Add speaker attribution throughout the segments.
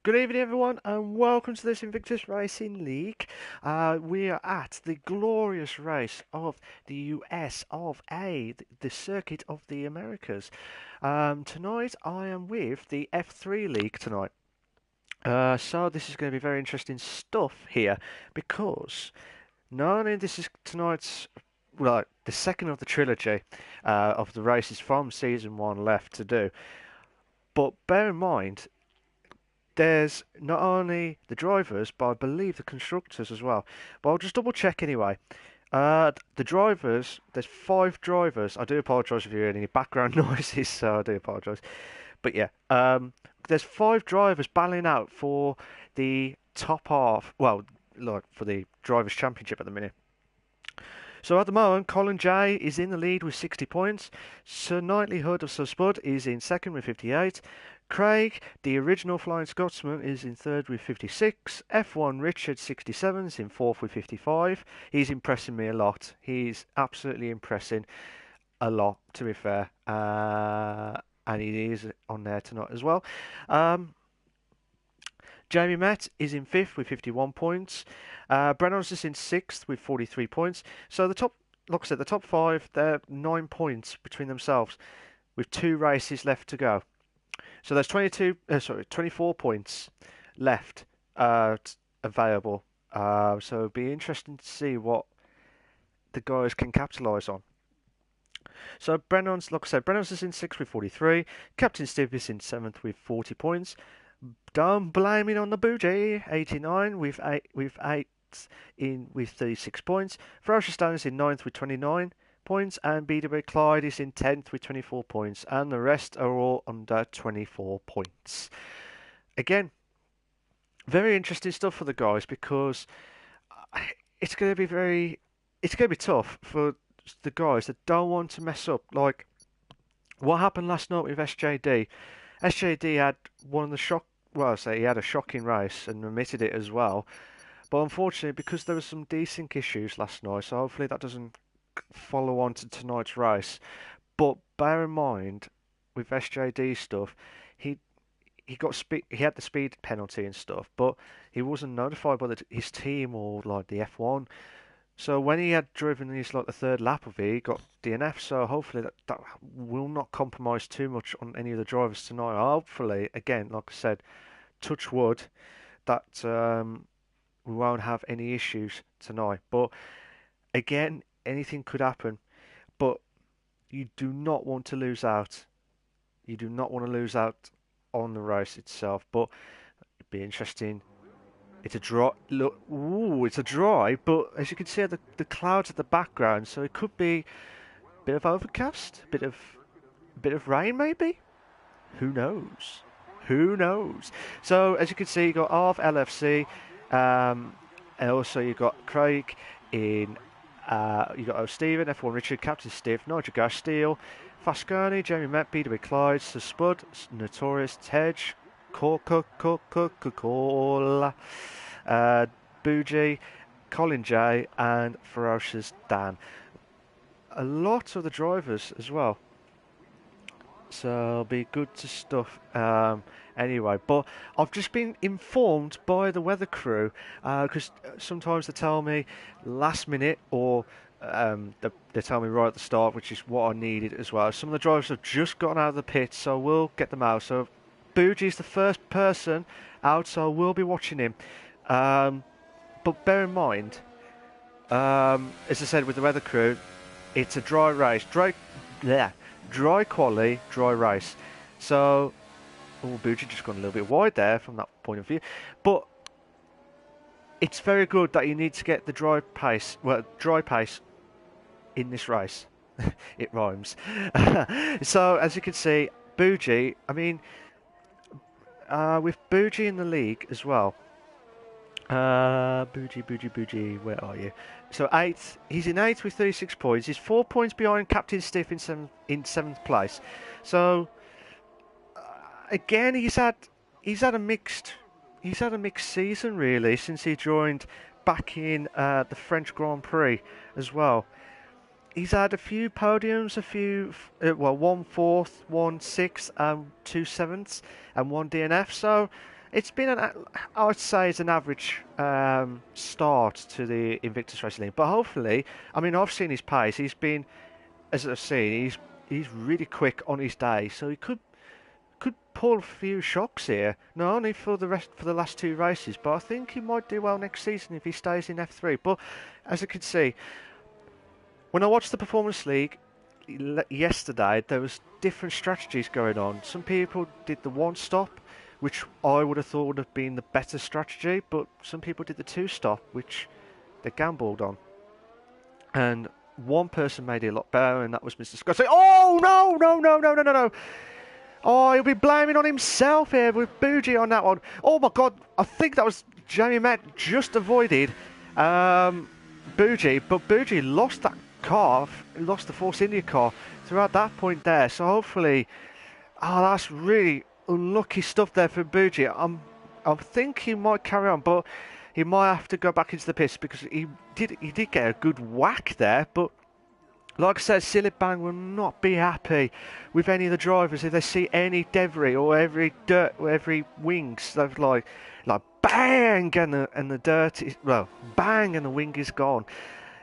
Speaker 1: Good evening, everyone, and welcome to this Invictus Racing League. We are at the glorious race of the US of A, the circuit of the Americas. Tonight, I am with the F3 League tonight. So this is going to be very interesting stuff here because not only this is tonight's well, the second of the trilogy of the races from season one left to do, but bear in mind there's not only the drivers, but I believe the constructors as well. But I'll just double check anyway. The drivers, there's five drivers. I do apologise if you hear any background noises, so I do apologise. But yeah, there's five drivers battling out for the top half. Well, like for the drivers' championship at the minute. So at the moment, Colin J is in the lead with 60 points. Sir Knightley Hood of Sir Spud is in second with 58. Craig, the original Flying Scotsman, is in third with 56. F1 Richard 67 is in fourth with 55. He's impressing me a lot. He's absolutely impressing a lot, to be fair. And he is on there tonight as well. Jamie Met is in fifth with 51 points. Brennan's is in sixth with 43 points. So the top, like I said, the top five, they're 9 points between themselves, with two races left to go. So there's 24 points left available. So it'll be interesting to see what the guys can capitalise on. So Brennan's, like I said, Brennan's is in sixth with 43. Captain Steve is in seventh with 40 points. Don't blame it on the bougie. 89 with eight in with 36 points. Ferocious Stone is in ninth with 29 points, and BW Clyde is in 10th with 24 points, and the rest are all under 24 points. Again, very interesting stuff for the guys because it's going to be tough for the guys that don't want to mess up. Like what happened last night with SJD. SJD had one of the he had a shocking race and admitted it as well. But unfortunately, because there were some desync issues last night, so hopefully that doesn't follow on to tonight's race. But bear in mind, with SJD stuff, he got he had the speed penalty and stuff, but he wasn't notified by his team or like the F1. So when he had driven his like the third lap of it, he got DNF. So hopefully that will not compromise too much on any of the drivers tonight. Hopefully, again, like I said, touch wood, that we won't have any issues tonight. But again, anything could happen. But you do not want to lose out. You do not want to lose out on the race itself. But it'd be interesting. It's a dry look. Ooh, it's a dry, but as you can see, the clouds at the background, so it could be a bit of overcast, bit of rain, maybe. Who knows? Who knows? So as you can see, you got Arv LFC, and also you got Craig in. You got Stephen, F1 Richard, Captain Steve, Nigel Gash Steele, Fascani, Jamie Met, BW Clyde, Sir Spud, Notorious Tej, Coca-Cola, Bougie, Colin J, and Ferocious Dan. A lot of the drivers as well. So it'll be good to stuff anyway. But I've just been informed by the weather crew because sometimes they tell me last minute or they tell me right at the start, which is what I needed as well. Some of the drivers have just gotten out of the pit, so we'll get them out. So Boogie's the first person out, so we'll be watching him. But bear in mind, as I said with the weather crew, it's a dry race. Dry quali, dry race. So, Boogie just gone a little bit wide there from that point of view. But it's very good that you need to get the dry pace in this race. It rhymes. So, as you can see, Bougie, I mean, with Bougie in the league as well. Bougie, where are you? So eighth, he's in eighth with 36 points. He's 4 points behind Captain Stiff in seventh place. So again, he's had a mixed season really since he joined back in the French Grand Prix as well. He's had a few podiums, one fourth, one sixth, and two sevenths, and one DNF. So It's been I'd say it's an average start to the Invictus Racing League, but hopefully, I mean, I've seen his pace. He's been, as I've seen, he's really quick on his day, so he could pull a few shocks here. Not only for the last two races, but I think he might do well next season if he stays in F3. But as you can see, when I watched the Performance League yesterday, there was different strategies going on. Some people did the one stop, which I would have thought would have been the better strategy, but some people did the two stop, which they gambled on. And one person made it a lot better, and that was Mr. Scott. Oh, no, no, no, no, no, no, no. Oh, he'll be blaming on himself here with Bougie on that one. Oh, my God. I think that was Jamie Met just avoided Bougie, but Bougie lost that car, lost the Force India car throughout that point there. So hopefully, that's really unlucky stuff there for Bougie. I think he might carry on, but he might have to go back into the pits because he did get a good whack there. But like I said, Silly Bang will not be happy with any of the drivers if they see any debris or every dirt or every wings. They're like bang, and the dirt is, well, bang, and the wing is gone.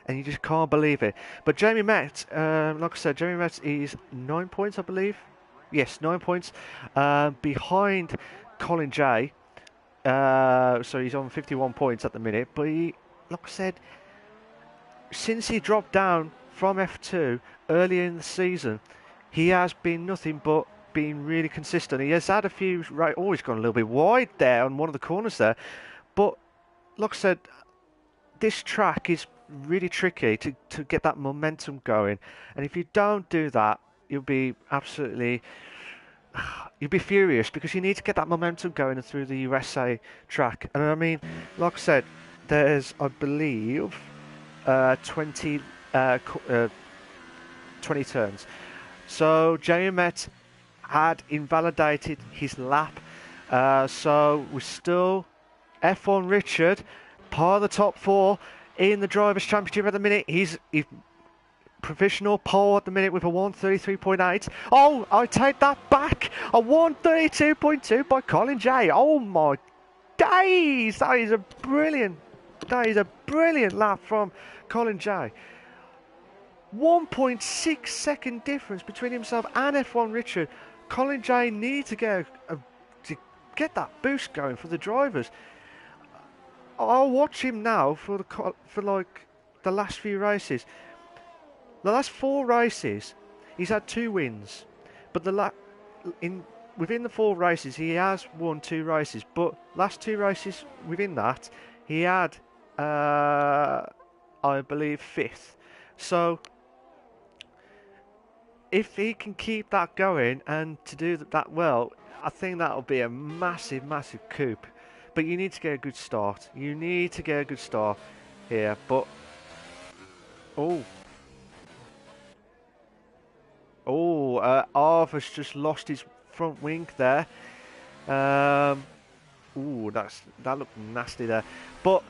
Speaker 1: And you just can't believe it. But Jamie Met, like I said, Jamie Met is 9 points, I believe. Yes, 9 points behind Colin J. So he's on 51 points at the minute. But he, like I said, since he dropped down from F2 earlier in the season, he has been nothing but being really consistent. He has had a few, he's gone a little bit wide there on one of the corners there. But like I said, this track is really tricky to get that momentum going. And if you don't do that, you'll be furious because you need to get that momentum going through the USA track. And I mean, like I said, there's, I believe, 20 turns. So Jamie Met had invalidated his lap. So we're still F1 Richard, part of the top four in the Drivers' Championship at the minute. He's provisional pole at the minute with a 133.8. Oh, I take that back. A 132.2 by Colin J. Oh my days! That is a brilliant lap from Colin J. 1.6 second difference between himself and F1 Richard. Colin J needs to get that boost going for the drivers. I'll watch him now for the last few races. The last 4 races, he's had 2 wins, but within the 4 races, he has won 2 races. But last 2 races within that, he had, I believe, 5th. So if he can keep that going and to do that well, I think that'll be a massive, massive coup. But you need to get a good start. You need to get a good start here. But Arthur's just lost his front wing there. That looked nasty there. But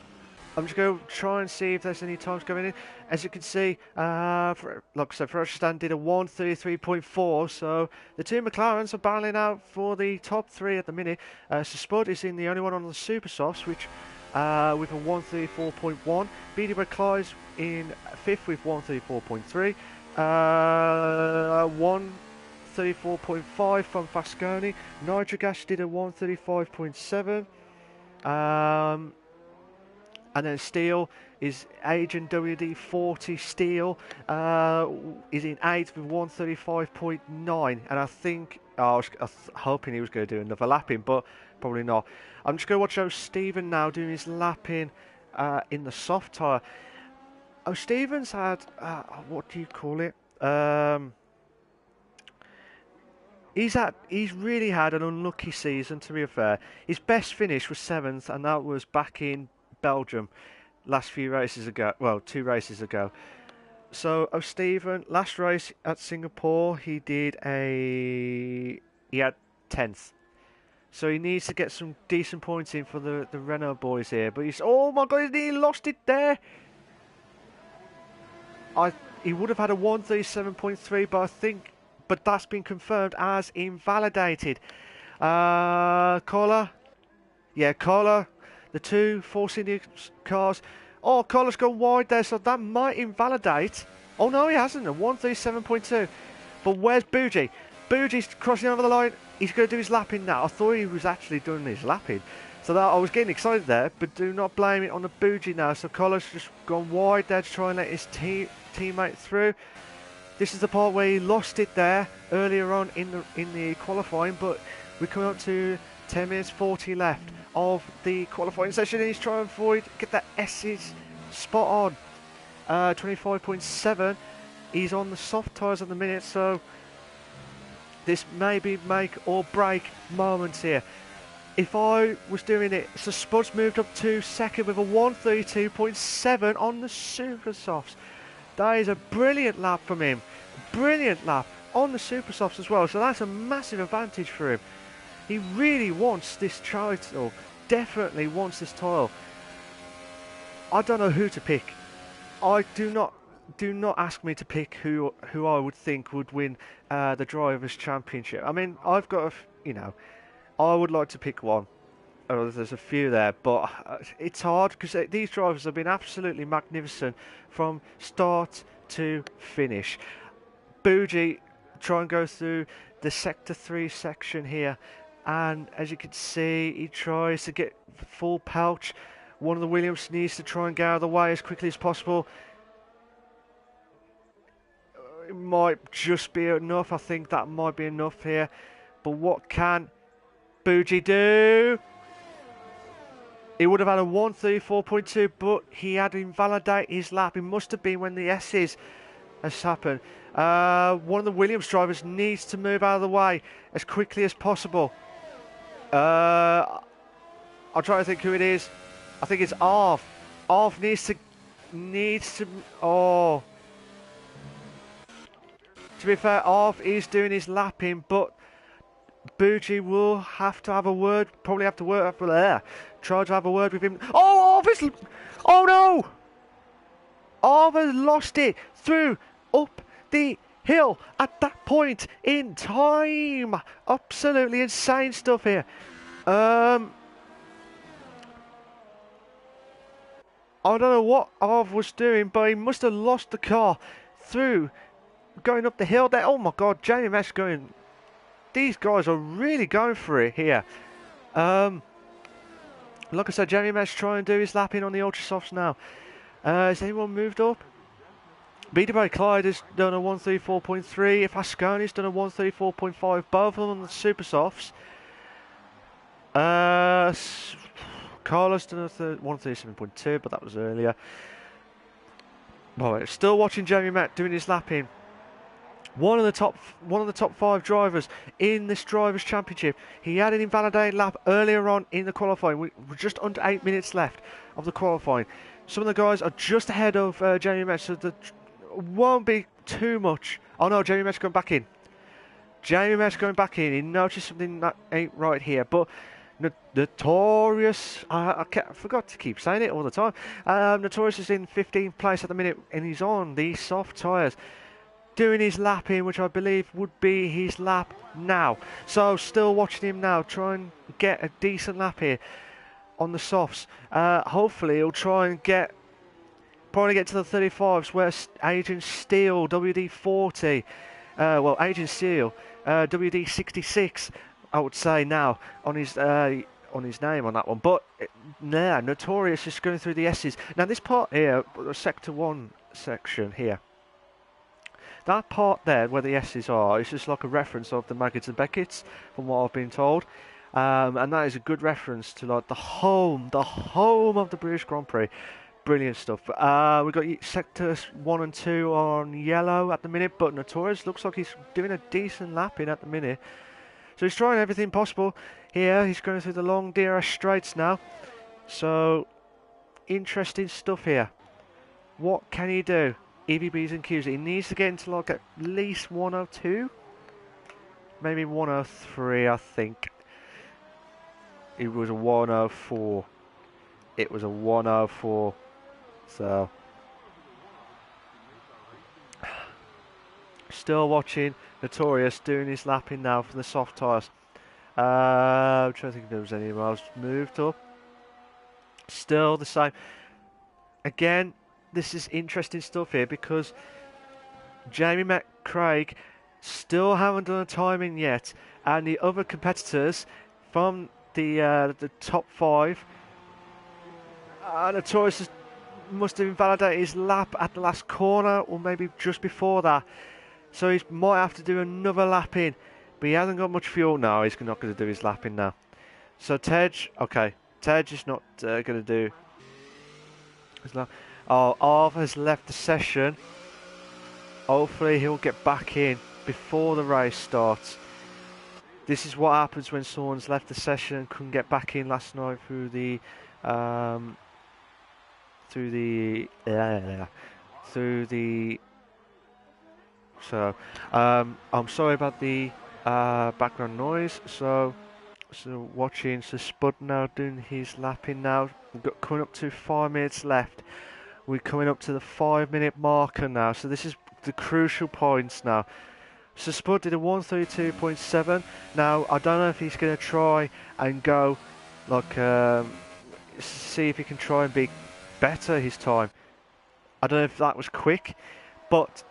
Speaker 1: I'm just going to try and see if there's any times going in. As you can see, like I said, Ferrari did a 133.4, so the two McLarens are battling out for the top 3 at the minute. So Spud is in the only one on the Super Softs, which with a 134.1. BD Clyde's in 5th with 134.3. 134.5 from Fasconi. Nitrogas did a 135.7. And then Steele is Agent WD40 Steele is in 8th with 135.9. And I think, I was hoping he was going to do another lapping, but probably not. I'm just going to watch Stephen now doing his lapping in the soft tyre. Stephen's had, what do you call it? He's really had an unlucky season, to be fair. His best finish was 7th, and that was back in Belgium last few races ago. Well, 2 races ago. So Stephen, last race at Singapore, he had 10th. So he needs to get some decent points in for the Renault boys here. But oh my God, he lost it there. He would have had a 137.3, but that's been confirmed as invalidated. Caller, Yeah, Carlo, the two Force India cars. Oh, Carlo's gone wide there, so that might invalidate. Oh no, he hasn't. A 137.2. But where's Bougie? Bougie's crossing over the line. He's going to do his lapping now. I thought he was actually doing his lapping. So that I was getting excited there, but do not blame it on the Bougie now. So Carlos just gone wide there to try and let his teammate through. This is the part where he lost it there earlier on in the qualifying, but we're coming up to 10 minutes 40 left of the qualifying session, and he's trying to avoid, get that S's spot on. 25.7. He's on the soft tyres at the minute, so this may be make or break moments here. If I was doing it, so Spud's moved up to second with a 132.7 on the super softs. That is a brilliant lap from him. Brilliant lap on the super softs as well. So that's a massive advantage for him. He really wants this title. Definitely wants this title. I don't know who to pick. I do not ask me to pick who I would think would win the Drivers' Championship. I mean, I've got I would like to pick one. Oh, there's a few there, but it's hard because these drivers have been absolutely magnificent from start to finish. Bougie try and go through the Sector 3 section here, and as you can see, he tries to get full pouch. One of the Williams needs to try and get out of the way as quickly as possible. It might just be enough. I think that might be enough here. But what can Bougie do? He would have had a 134.2, but he had to invalidate his lap. It must have been when the S's has happened. One of the Williams drivers needs to move out of the way as quickly as possible. I'll try to think who it is. I think it's Arv. Arv needs to. Oh. To be fair, Arv is doing his lapping, but Bougie will have to have a word. Probably have to work for there. Try to have a word with him. Oh, Arv is. Oh no! Arv has lost it through up the hill at that point in time. Absolutely insane stuff here. I don't know what Arv was doing, but he must have lost the car through going up the hill there. Oh my god, Jamie Mesh going. These guys are really going for it here. Like I said, Jamie Mesh trying to do his lapping on the Ultra Softs now. Has anyone moved up? Beaterby Clyde has done a 134.3. Asconi's done a 134.5. Both of them on the Super Softs. Carlos done a 137.2, but that was earlier. Right, still watching Jamie Matt doing his lapping. One of the top 5 drivers in this Drivers' Championship. He had an invalidated lap earlier on in the qualifying. We're just under 8 minutes left of the qualifying. Some of the guys are just ahead of Jamie Metz, so there won't be too much. Oh no, Jamie Metz going back in. Jamie Metz going back in. He noticed something that ain't right here, but Notorious, I forgot to keep saying it all the time. Notorious is in 15th place at the minute, and he's on these soft tyres, doing his lap in, which I believe would be his lap now. So still watching him now, try and get a decent lap here on the softs. Hopefully he'll try and probably get to the 35s, where Agent Steele, WD-40, Agent Steele, WD-66, I would say now on his name on that one. But Notorious is going through the S's. Now this part here, Sector 1 section here, that part there where the S's are, is just like a reference of the Maggots and Beckett's, from what I've been told. And that is a good reference to like the home of the British Grand Prix. Brilliant stuff. We've got Sectors 1 and 2 on yellow at the minute, but Notorious looks like he's doing a decent lapping at the minute. So he's trying everything possible here. He's going through the long DRS straights now. So, interesting stuff here. What can he do? EVBs and Qs. He needs to get into like at least 102. Maybe 103, I think. It was a 104. It was a 104. So, still watching Notorious doing his lapping now for the soft tyres. I'm trying to think if there was any miles moved up. Still the same. Again, this is interesting stuff here because Jamie McCraig still haven't done a timing yet, and the other competitors from the top five, Notorious must have invalidated his lap at the last corner, or maybe just before that. So he might have to do another lap in, but he hasn't got much fuel now. He's not going to do his lapping now. So Tej is not going to do his lap. Oh, Arthur has left the session. Hopefully he'll get back in before the race starts. This is what happens when someone's left the session and couldn't get back in last night through the So I'm sorry about the background noise. So watching Spud now doing his lapping now. We've got coming up to 5 minutes left. We're coming up to the 5-minute marker now. So this is the crucial points now. So Spud did a 1:32.7. Now I don't know if he's going to try and go like see if he can try and be better his time. I don't know if that was quick, but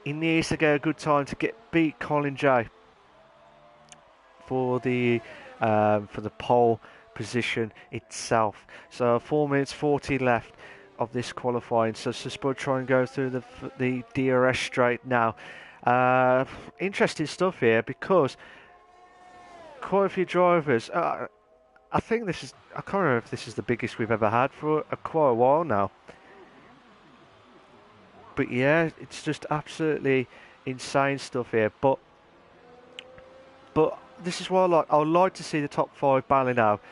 Speaker 1: he needs to get a good time to beat Colin J for the pole position itself. So 4 minutes 40 left of this qualifying. So Spud try and go through the DRS straight now. Interesting stuff here because quite a few drivers. I think I can't remember if this is the biggest we've ever had for quite a while now. But yeah, it's just absolutely insane stuff here. But this is what I would like to see the top 5 battling out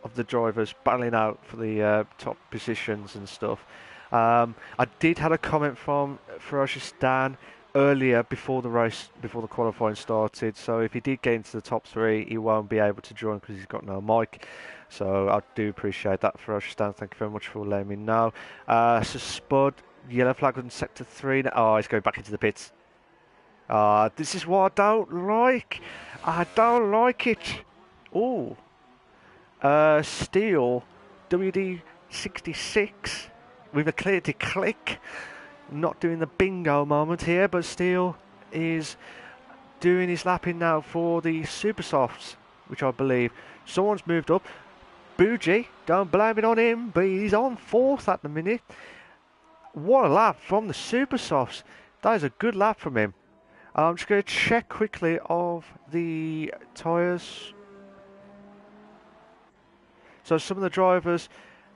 Speaker 1: of the drivers, battling out for the top positions and stuff. I did have a comment from Ferocious Dan earlier before the qualifying started. So if he did get into the top 3, he won't be able to join because he's got no mic. So I do appreciate that, Ferocious Dan. Thank you very much for letting me know. So Spud, yellow flag on sector 3. Oh, he's going back into the pits. This is what I don't like. I don't like it. Oh, Steel WD66 with a clear to click. Not doing the bingo moment here, but Steel is doing his lapping now for the Super Softs, which I believe someone's moved up. Bougie, don't blame it on him, but he's on 4th at the minute. What a lap from the Super Softs. That is a good lap from him. I'm just going to check quickly of the tyres. So some of the drivers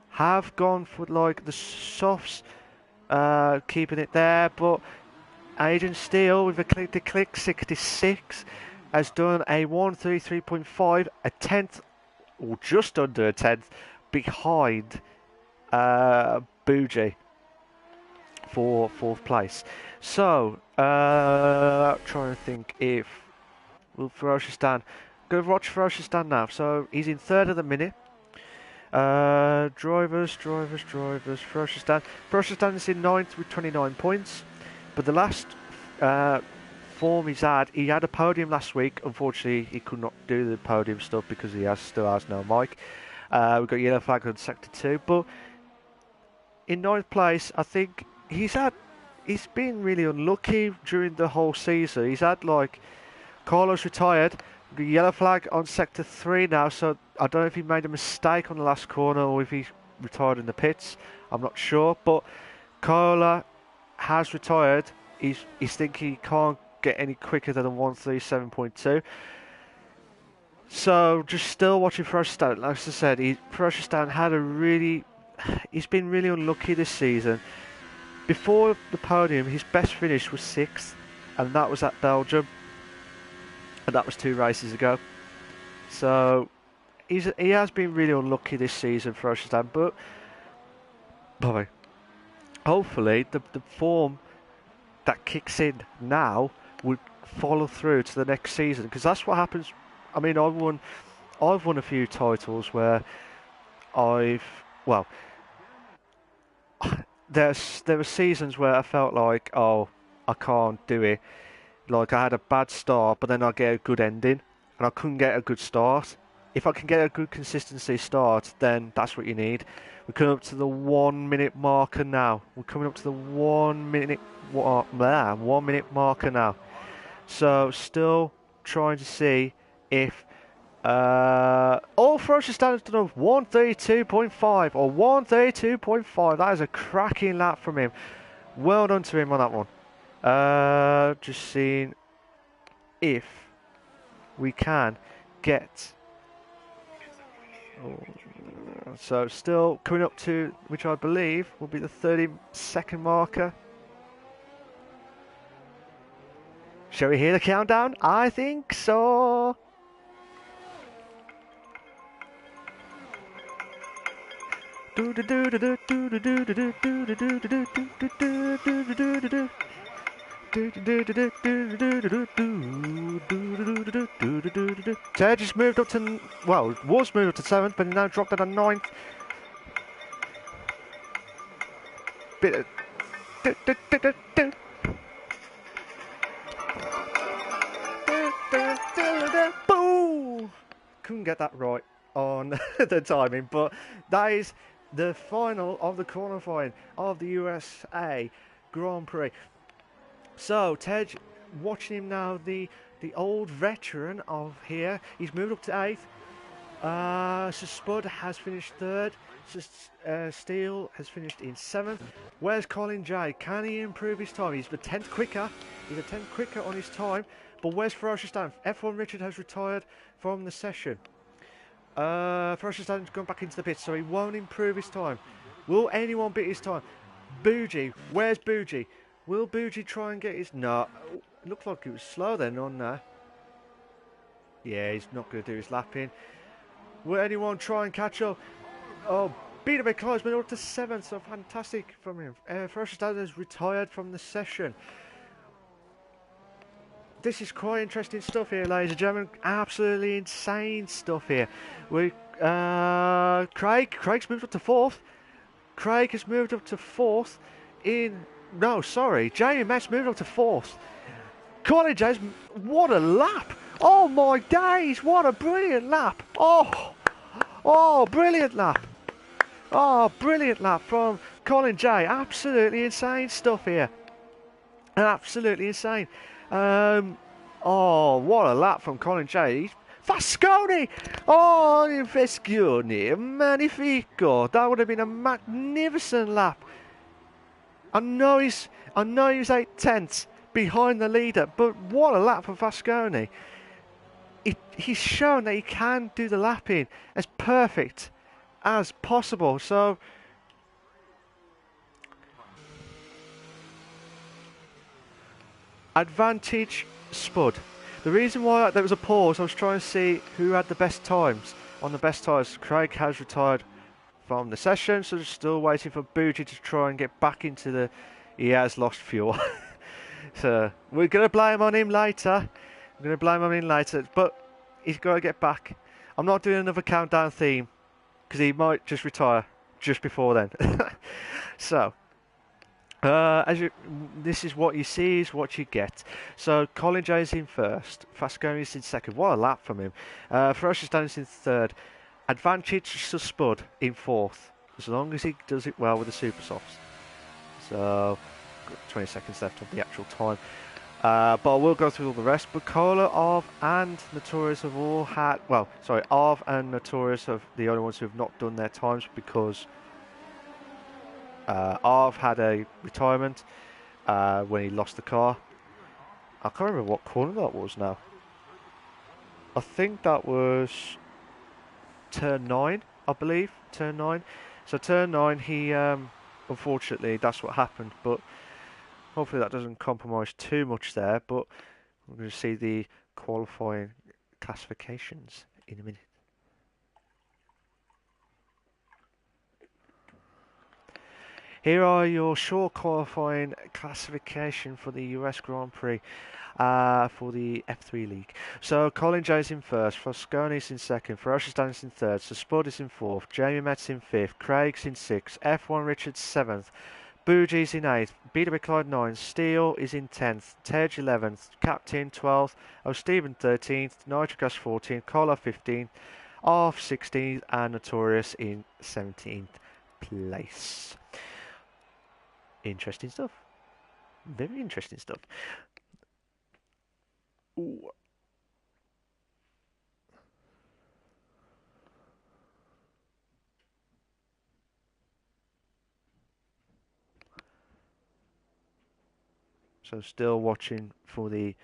Speaker 1: have gone for like the softs, keeping it there, but Agent Steele with a click 66 has done a 1:33.5, a 10th, or just under a 10th, behind Bougie for 4th place. So, trying to think if will Ferocious Dan go watch Ferocious Dan now. So he's in 3rd at the minute. Drivers. Ferocious Dan is in 9th with 29 points. But the last form he had a podium last week. Unfortunately, he could not do the podium stuff because he still has no mic. We've got yellow flag on sector 2. But in 9th place, I think he's been really unlucky during the whole season. He's had like Carlos retired. The yellow flag on sector 3 now, so I don't know if he made a mistake on the last corner or if he retired in the pits. I'm not sure, but Carla has retired. He's thinking he can't get any quicker than a 1:37.2. So just still watching Ferocious Dan. Like I said, Ferocious Dan he's been really unlucky this season. Before the podium, his best finish was 6th, and that was at Belgium. And that was 2 races ago. So he has been really unlucky this season for Ferocious Dan, but hopefully the form that kicks in now would follow through to the next season, because that's what happens. I mean, I've won a few titles where there were seasons where I felt like, oh, I can't do it. Like I had a bad start, but then I get a good ending. and I couldn't get a good start. If I can get a good consistency start, then that's what you need. We're coming up to the 1 minute marker now. We're coming up to the 1 minute 1 minute marker now. So still trying to see if Ferocious Dan has done a 132.5 or 132.5. That is a cracking lap from him. Well done to him on that one. Just seeing if we can get. So still coming up to, which I believe will be the 30-second marker. Shall we hear the countdown? I think so. Ted just moved up to, well, was moved up to 7th, but now dropped at a 9th. Bit of boom! Couldn't get that right on the timing, but that is the final of the qualifying of the USA Grand Prix. So Ted, watching him now, the old veteran of here, he's moved up to 8th. So Spud has finished 3rd. So Steele has finished in 7th. Where's Colin J? Can he improve his time? He's a 10th quicker. He's a 10th quicker on his time. But where's Ferocious Dan? F1 Richard has retired from the session. Ferocious Dan's gone back into the pits, so he won't improve his time. Will anyone beat his time? Bougie, where's Bougie? Will Bougie try and get his... No, it looked like it was slow then on there. Yeah, he's not going to do his lapping. Will anyone try and catch up? Oh, beat a bit close, but up to 7th, so fantastic from him. Ferocious Dan has retired from the session. This is quite interesting stuff here, ladies and gentlemen. Absolutely insane stuff here. Craig's moved up to 4th. Craig has moved up to 4th in... No, sorry. Jamie Metz moved up to 4th. Colin James, what a lap. Oh, my days. What a brilliant lap. Oh, brilliant lap. Oh, brilliant lap from Colin J. Absolutely insane stuff here. Absolutely insane. Oh, what a lap from Colin J. Fasconi! Oh, Fasconi, magnifico! That would have been a magnificent lap. I know he's 8/10 behind the leader, but what a lap for Fasconi! He's shown that he can do the lapping as perfect as possible. So. Advantage Spud. The reason why there was a pause, I was trying to see who had the best times. On the best times, Craig has retired from the session, so just still waiting for Bougie to try and get back into the... He has lost fuel. So we're going to blame on him later. But he's got to get back. I'm not doing another countdown theme because he might just retire just before then. So... this is what you see, is what you get. So Colin J is in 1st, Fasconi is in 2nd. What a lap from him. Ferocious Dan is in 3rd. Advantage to Spud in 4th, as long as he does it well with the super softs. So 20 seconds left of the actual time. But I will go through all the rest. Bukola, Arv, and Notorious have all had... Well, sorry, Arv and Notorious are the only ones who have not done their times because... Arv had a retirement when he lost the car. I can't remember what corner that was now. I think that was turn 9, I believe. Turn 9. So turn 9, he unfortunately that's what happened. But hopefully that doesn't compromise too much there. But we're going to see the qualifying classifications in a minute. Here are your short qualifying classification for the US Grand Prix for the F3 League. So Colin J is in 1st, Fasconi is in 2nd, Ferocious Dan is in 3rd, so Spud is in 4th, Jamie Metz in 5th, Craig's in 6th, F1 Richard 7th, Bougies in 8th, BW Clyde 9th, Steele is in 10th, Tej 11th, Captain 12th, O'Stephen 13th, Nitrogas 14th, Cola 15th, Arf 16th, and Notorious in 17th place. Interesting stuff. Very interesting stuff. Ooh. So still watching for the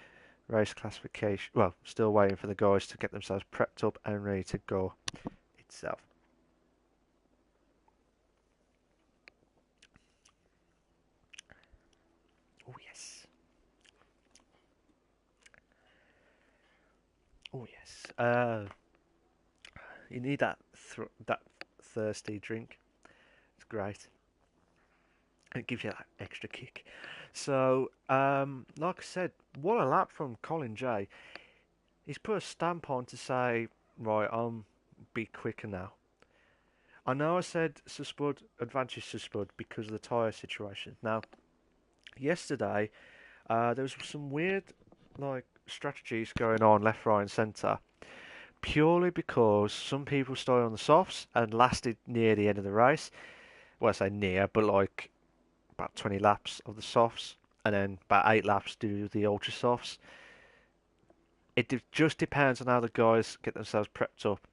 Speaker 1: race classification. Well, still waiting for the guys to get themselves prepped up and ready to go itself. Oh yes. Oh yes. You need that thirsty drink. It's great. It gives you that extra kick. So, like I said, what a lap from Colin J. He's put a stamp on to say, right, be quicker now. I know I said Spud, advantage to Spud because of the tyre situation. Now, yesterday, there was some weird, strategies going on left, right, and centre. Purely because some people started on the softs and lasted near the end of the race. Well, I say near, but about 20 laps of the softs, and then about 8 laps do the ultra softs. It just depends on how the guys get themselves prepped up.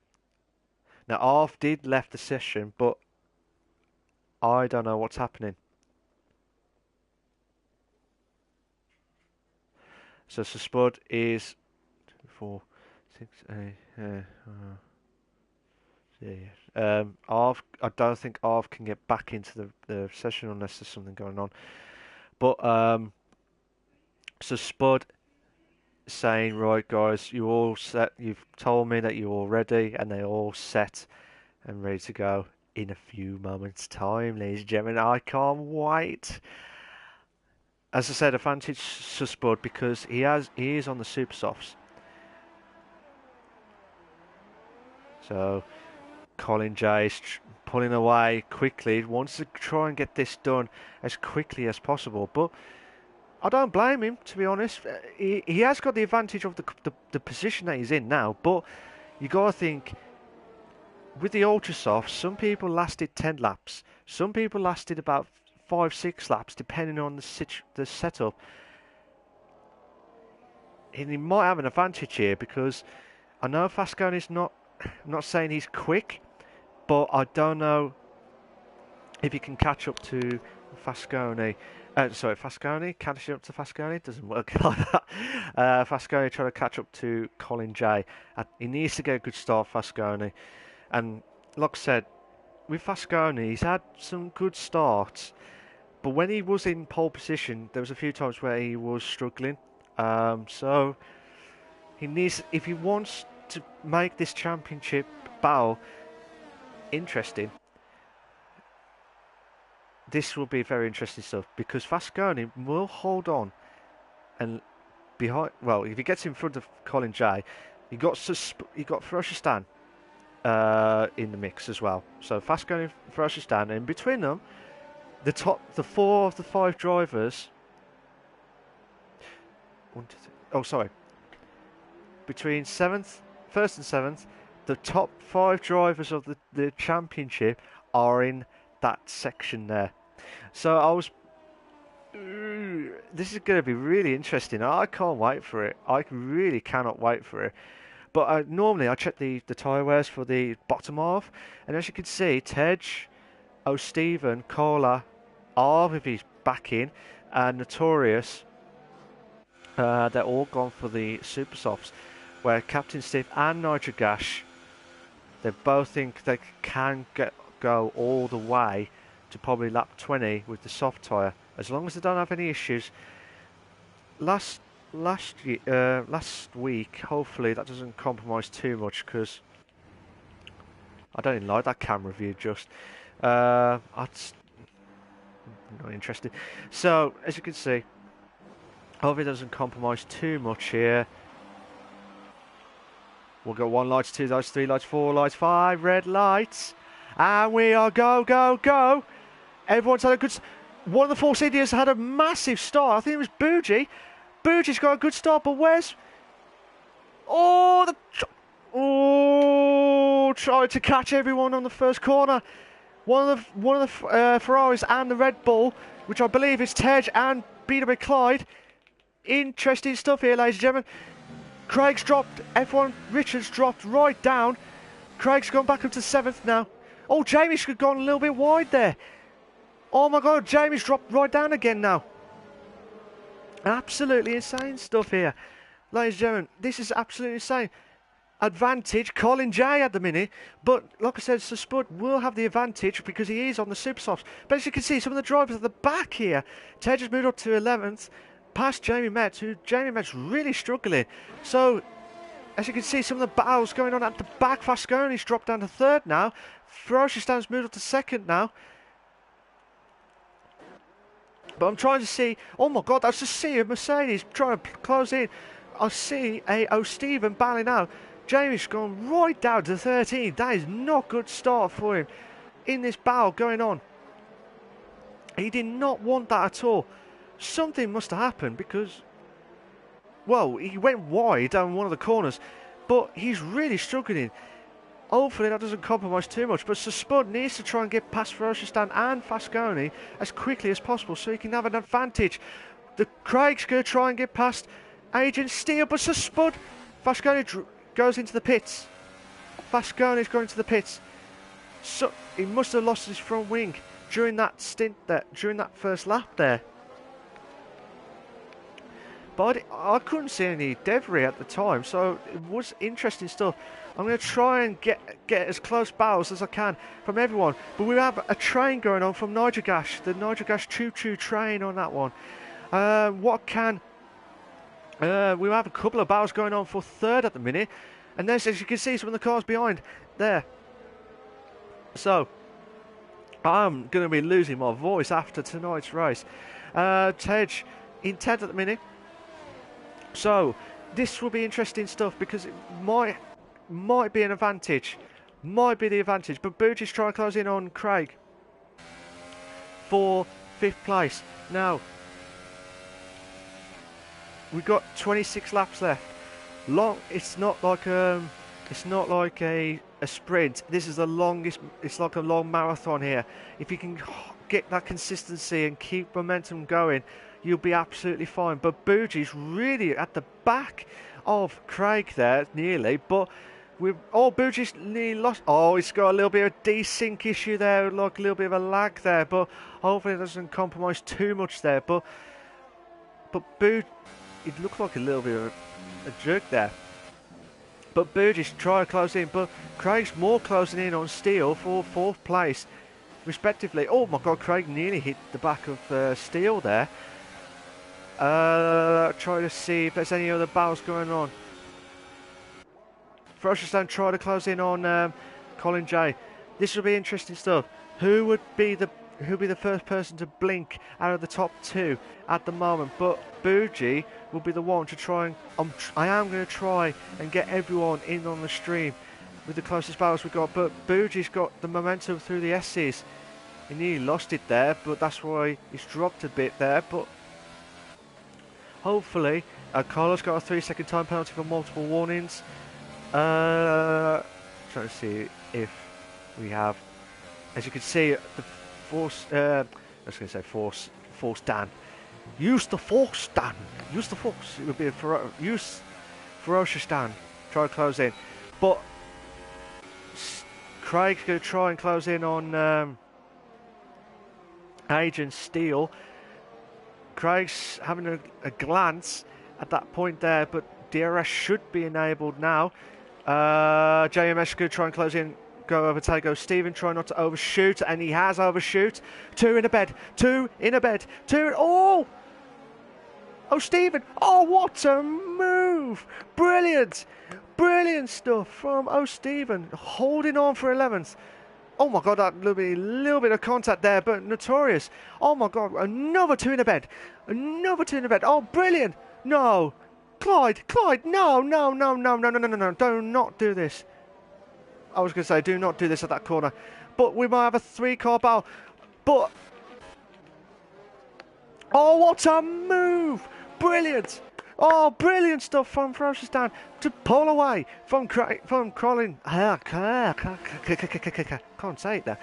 Speaker 1: Now, Arf did left the session, but I don't know what's happening. So Spud is 4, 6, 8. Arv, I don't think Arv can get back into the session unless there's something going on. But so Spud saying, right guys, you all set. You've told me that you're all ready, and they're all set and ready to go in a few moments' time, ladies and gentlemen. I can't wait. As I said, advantage to Spud because he is on the super softs. So Colin J is pulling away quickly, wants to try and get this done as quickly as possible. But I don't blame him, to be honest. He has got the advantage of the position that he's in now. But you got to think, with the ultra softs, some people lasted 10 laps. Some people lasted about 5-6 laps, depending on the setup. And he might have an advantage here because I know Fasconi's not. I'm not saying he's quick, but I don't know if he can catch up to Fasconi. Fasconi catching up to Fasconi doesn't work like that. Fasconi trying to catch up to Colin J. He needs to get a good start, Fasconi. And like I said, with Fasconi, he's had some good starts, but when he was in pole position, there was a few times where he was struggling. So he needs, if he wants to make this championship battle interesting, this will be very interesting stuff because Fasconi will hold on and behind. Well, if he gets in front of Colin J, you got Ferocious Stan in the mix as well. So Fasconi, Ferocious Stan, and between them, the 4 of the 5 drivers. Between 1st and 7th, the top 5 drivers of the championship are in that section there. So this is going to be really interesting. I can't wait for it. I really cannot wait for it. But normally I check the tyre wears for the bottom half, and as you can see, Tej, O'Stephen, Cola, Arv if he's back in, and Notorious, they're all gone for the super softs, where Captain Steve and Nitrogash, they both think they can go all the way to probably lap 20 with the soft tyre, as long as they don't have any issues. Last week, hopefully that doesn't compromise too much, because I don't even like that camera view. I'm not interested. So as you can see, hopefully it doesn't compromise too much here. We'll go 1 light, 2 lights, 3 lights, 4 lights, 5 red lights. And we are go, go, go. Everyone's had a good... One of the Force Indians had a massive start. I think it was Bougie. Bougie's got a good start, but where's... Oh, tried to catch everyone on the first corner. One of the Ferraris and the Red Bull, which I believe is Tej and BW Clyde. Interesting stuff here, ladies and gentlemen. Craig's dropped. F1 Richards dropped right down. Craig's gone back up to 7th now. Oh, Jamie's gone a little bit wide there. Oh my God, Jamie's dropped right down again now. Absolutely insane stuff here. Ladies and gentlemen, this is absolutely insane. Advantage, Colin J at the minute, but like I said, Sir Spud will have the advantage because he is on the super softs. But as you can see, some of the drivers at the back here, Tej has moved up to 11th, past Jamie Metz, who Jamie Metz really struggling. So, as you can see, some of the battles going on at the back. Fasconi's dropped down to 3rd now. Ferocious Stan's moved up to 2nd now. But I'm trying to see, oh my God, I just see a Mercedes trying to close in. I see a O'Stephen battling out. Jamie's gone right down to 13. That is not a good start for him in this battle going on. He did not want that at all. Something must have happened because, well, he went wide down one of the corners, but he's really struggling. Hopefully that doesn't compromise too much, but Sir Spud needs to try and get past Ferocious Stan and Fasconi as quickly as possible so he can have an advantage. The Craig's going to try and get past Agent Steele, but Sir Spud, Fasconi goes into the pits. Fasconi's going to the pits. So he must have lost his front wing during that stint there, during that first lap there. But I couldn't see any debris at the time, so it was interesting stuff. I'm going to try and get as close battles as I can from everyone. But we have a train going on from Nigergash, the Nigergash choo-choo train on that one. We have a couple of battles going on for 3rd at the minute. And then, as you can see, some of the cars behind there. So, I'm going to be losing my voice after tonight's race. Tej in 10th at the minute. So, this will be interesting stuff because it might be an advantage. Might be the advantage. But Bougie's trying to close in on Craig for 5th place. Now, we've got 26 laps left. It's not like a sprint. This is the longest. It's like a long marathon here. If you can get that consistency and keep momentum going, you'll be absolutely fine. But Bougie's really at the back of Craig there, nearly. But Bougie's nearly lost. Oh, he's got a little bit of a desync issue there, like a little bit of a lag there. But hopefully it doesn't compromise too much there. But Bougie, it looked like a little bit of a jerk there. But Bougie's trying to close in. But Craig's more closing in on Steele for 4th place, respectively. Oh my God, Craig nearly hit the back of Steele there. Try to see if there's any other battles going on. Ferocious Dan try to close in on Colin J. This will be interesting stuff. Who would be the first person to blink out of the top 2 at the moment? But Bougie will be the one to try and I am going to try and get everyone in on the stream with the closest battles we've got. But Bougie's got the momentum through the S's. He nearly lost it there, but that's why he's dropped a bit there. But hopefully, Carlos got a 3-second time penalty for multiple warnings. Trying to see if we have, as you can see, the force. I was going to say force Dan. Use the force, Dan. Use the force. It would be use ferocious Dan. Try to close in, but Craig's going to try and close in on Agent Steele. Craig's having a glance at that point there, but DRS should be enabled now. JMS going to try and close in, go overtake Stephen, try not to overshoot, and he has overshoot. 2 in a bed, 2 in a bed, 2 in, oh! Oh, Stephen, oh, what a move! Brilliant! Brilliant stuff from Stephen, holding on for 11th. Oh my God, that little bit of contact there, but notorious. Oh my God, another 2 in a bed. Another 2 in a bed. Oh, brilliant. No. Clyde, no. Do not do this. I was going to say, do not do this at that corner. But we might have a 3-car battle. But Oh, what a move! Brilliant! Oh, brilliant stuff from Ferocious Dan to pull away from Colin. Can't say it there.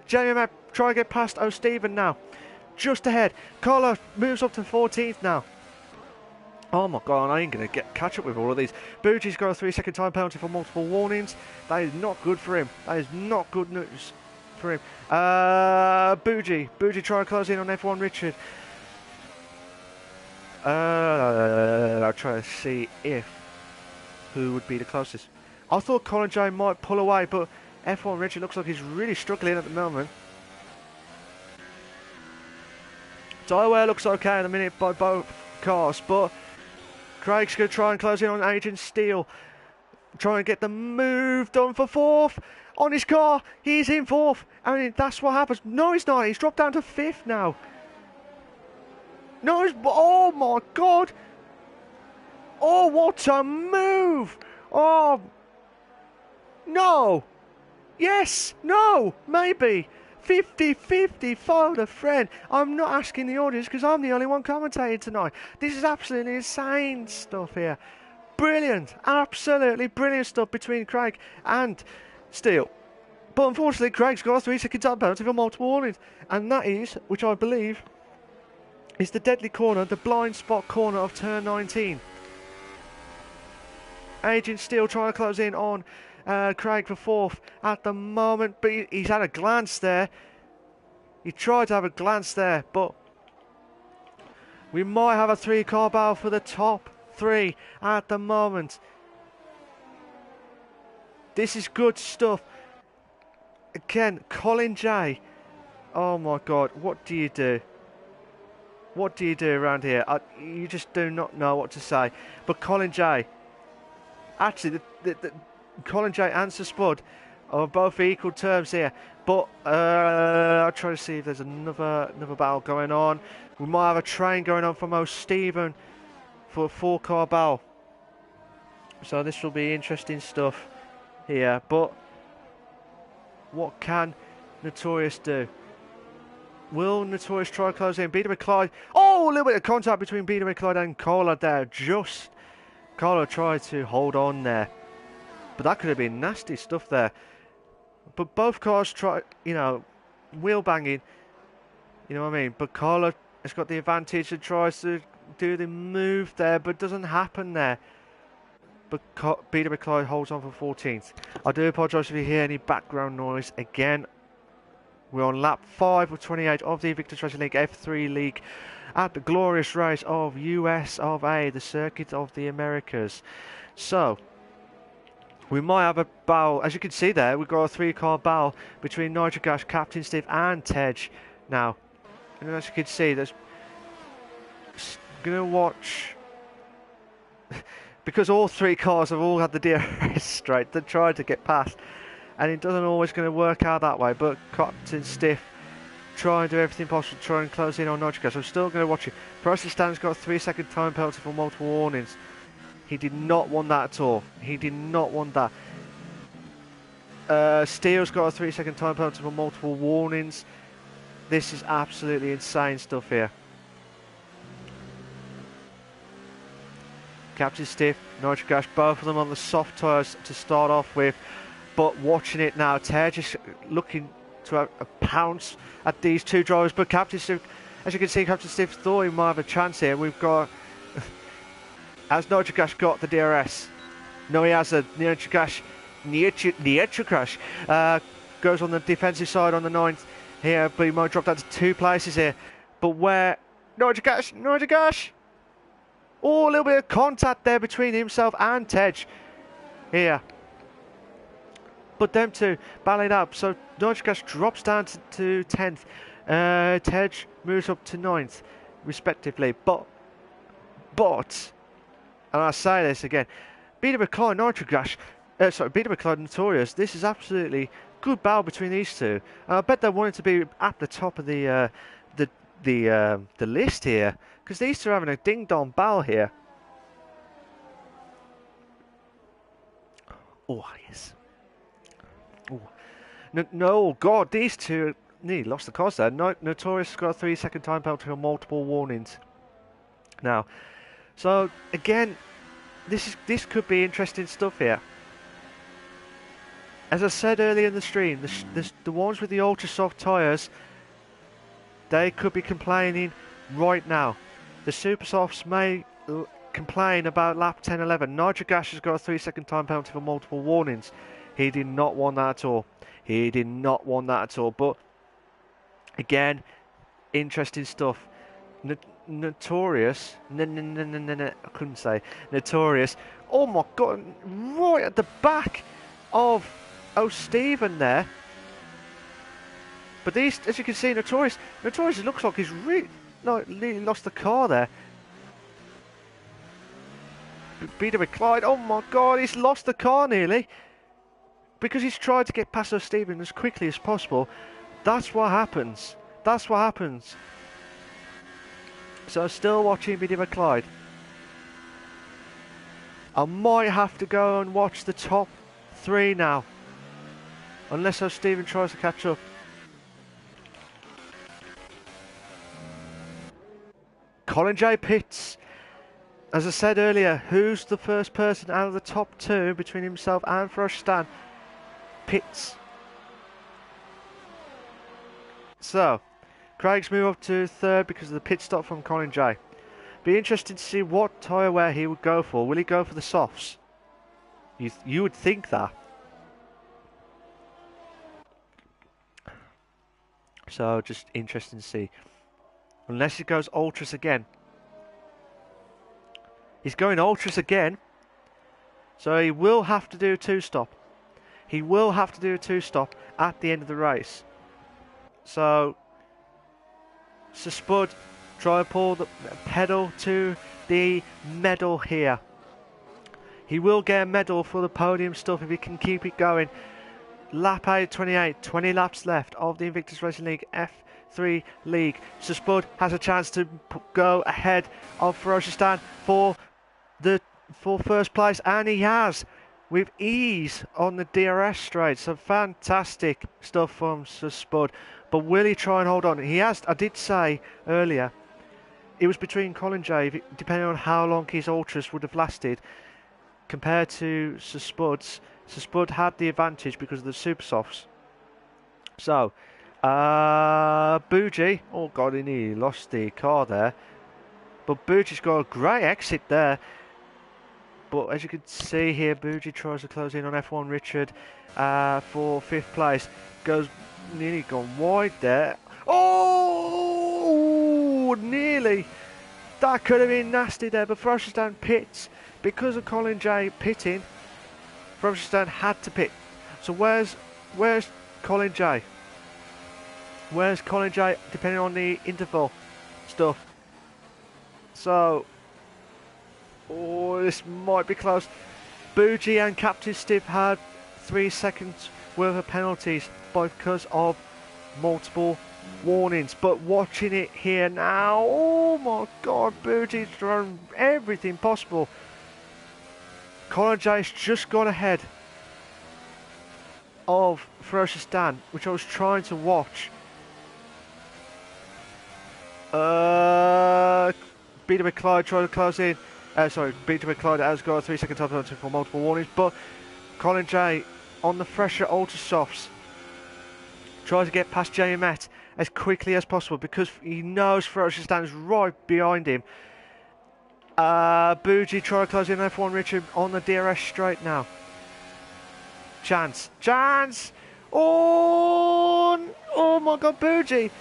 Speaker 1: Jamie Mapp try to get past O'Stephen now. Just ahead. Collar moves up to 14th now. Oh my god, I ain't going to catch up with all of these. Boogie's got a 3-second time penalty for multiple warnings. That is not good for him. That is not good news for him. Boogie trying to close in on F1 Richard. I'll try to see who would be the closest. I thought Colin J might pull away, but F1 Richard looks like he's really struggling at the moment. Tyreware looks okay at the minute by both cars, but Craig's going to try and close in on Agent Steele. Try and get the move done for 4th on his car. He's in 4th. I mean, that's what happens. No, he's not. He's dropped down to 5th now. No, oh my god. Oh, what a move. Oh, no. Yes, no, maybe. 50-50 phone a friend. I'm not asking the audience because I'm the only one commentating tonight. This is absolutely insane stuff here. Brilliant, absolutely brilliant stuff between Craig and Steele. But unfortunately, Craig's got a 3-second time penalty for multiple warnings. And that is, which I believe, is the deadly corner, the blind spot corner of turn 19. Agent Steele trying to close in on Craig for 4th at the moment, but he's had a glance there. He tried to have a glance there, but we might have a 3-car battle for the top 3 at the moment. This is good stuff. Again, Colin J. Oh my god, what do you do? What do you do around here? You just do not know what to say. But Colin J. Actually, the Colin J and Sir Spud are both equal terms here. But I'll try to see if there's another battle going on. We might have a train going on from O'Stephen for a 4-car battle. So this will be interesting stuff here. But what can Notorious do? Will Notorious try to close in? Peter McClyde. Oh, a little bit of contact between Peter McClyde and Kohler there. Kohler tried to hold on there. But that could have been nasty stuff there. But both cars try, wheel banging. You know what I mean? But Kohler has got the advantage and tries to do the move there, but doesn't happen there. But Peter McClyde holds on for 14th. I do apologise if you hear any background noise. Again, we're on lap 5 of 28 of the Invictus Racing League F3 League at the glorious race of US of A, the circuit of the Americas. So, we might have a battle. As you can see there, we've got a 3-car battle between Nigel Gash, Captain Steve and Tej now. And as you can see, there's going to watch... because all 3 cars have all had the DRS straight, they tried to get past. And it doesn't always going to work out that way. But Captain Stiff try and do everything possible to try and close in on Nigel Gash. I'm still going to watch it. Pricey Stan's got a 3-second time penalty for multiple warnings. He did not want that at all. He did not want that. Steele's got a 3-second time penalty for multiple warnings. This is absolutely insane stuff here. Captain Stiff, Nigel Gash, both of them on the soft tyres to start off with. But watching it now, Tej just looking to have a pounce at these 2 drivers. But Captain Stiff, as you can see, Captain Stiff thought he might have a chance here. We've got... Has Nigel Gash got the DRS? No, he hasn't. Nigel Gash goes on the defensive side on the 9th here, but he might drop down to 2 places here. But where... Nigel Gash! Oh, a little bit of contact there between himself and Tej here. But them 2 battling up. So Nigel Gash drops down to 10th. Tej moves up to 9th, respectively. But... And I say this again, Peter McClyde, Nigel Gash, Peter McClyde Notorious, this is absolutely good battle between these 2. I bet they wanted to be at the top of the list here, because these 2 are having a ding-dong battle here. Oh, yes. Oh. No, God, these 2, nearly lost the cause there. Notorious has got a 3-second time penalty for multiple warnings. Now, so again, this could be interesting stuff here. As I said earlier in the stream, the ones with the ultra soft tyres, they could be complaining right now. The super softs may complain about lap 10-11. Nigel Gash has got a 3-second time penalty for multiple warnings. He did not want that at all. He did not want that at all. But again, interesting stuff. Notorious. I couldn't say. Notorious. Oh my God! Right at the back of Stephen there. But these, as you can see, Notorious looks like he's really lost the car there. Beat him with Clyde. Oh my God! He's lost the car nearly. Because he's tried to get past Stephen as quickly as possible. That's what happens. That's what happens. So still watching Biddy McClyde. I might have to go and watch the top 3 now. Unless Stephen tries to catch up. Colin J. Pitts. As I said earlier, who's the first person out of the top 2 between himself and Frostan? Pitts. So, Craig's move up to 3rd because of the pit stop from Colin J. Be interesting to see what tyre wear he would go for. Will he go for the softs? You would think that. So, just interesting to see. Unless he goes ultras again. He's going ultras again. So he will have to do a 2-stop. He will have to do a 2-stop at the end of the race. So Spud, try to pull the pedal to the medal here. He will get a medal for the podium stuff if he can keep it going. Lap 8:28, 20 laps left of the Invictus Racing League F3 League. So Spud has a chance to go ahead of Ferocious Dan for first place, and he has with ease on the DRS straight. So fantastic stuff from Spud. But will he try and hold on? He has. I did say earlier it was between Colin J, depending on how long his ultras would have lasted compared to Spud's. Spud had the advantage because of the super softs. So Bougie, oh God, he nearly lost the car there. But Bougie's got a great exit there. But as you can see here, Bougie tries to close in on F1 Richard for 5th place. Goes nearly gone wide there. Oh, nearly. That could have been nasty there. But Ferocious Dan pits because of Colin J pitting. Ferocious Dan had to pit. So where's Colin J? Where's Colin J? Depending on the interval stuff. So, this might be close. Bougie and Captain Stiff had 3 seconds worth of penalties because of multiple warnings. But watching it here now, oh my God, Bougie's done everything possible. Colin J's just gone ahead of Ferocious Dan, which I was trying to watch. Peter McClyde tried to close in. Peter McClyde has got a 3-second time penalty for multiple warnings, but Colin J on the fresher ultra softs tries to get past Jamie Met as quickly as possible because he knows Ferocious Dan is right behind him. Bougie trying to close in F1 Richard on the DRS straight now. Chance! Oh my God, Bougie!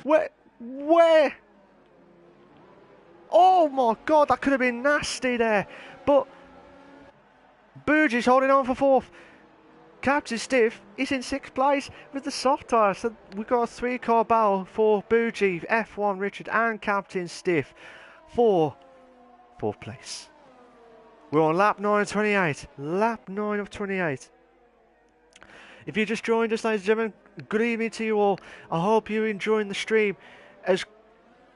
Speaker 1: Where? Oh my God, that could have been nasty there. But Bougie's holding on for 4th. Captain Stiff is in 6th place with the soft tyre. So we've got a 3-car battle for Bougie, F1 Richard and Captain Stiff for 4th place. We're on lap 9 of 28. Lap 9 of 28. If you just joined us, ladies and gentlemen, good evening to you all. I hope you're enjoying the stream as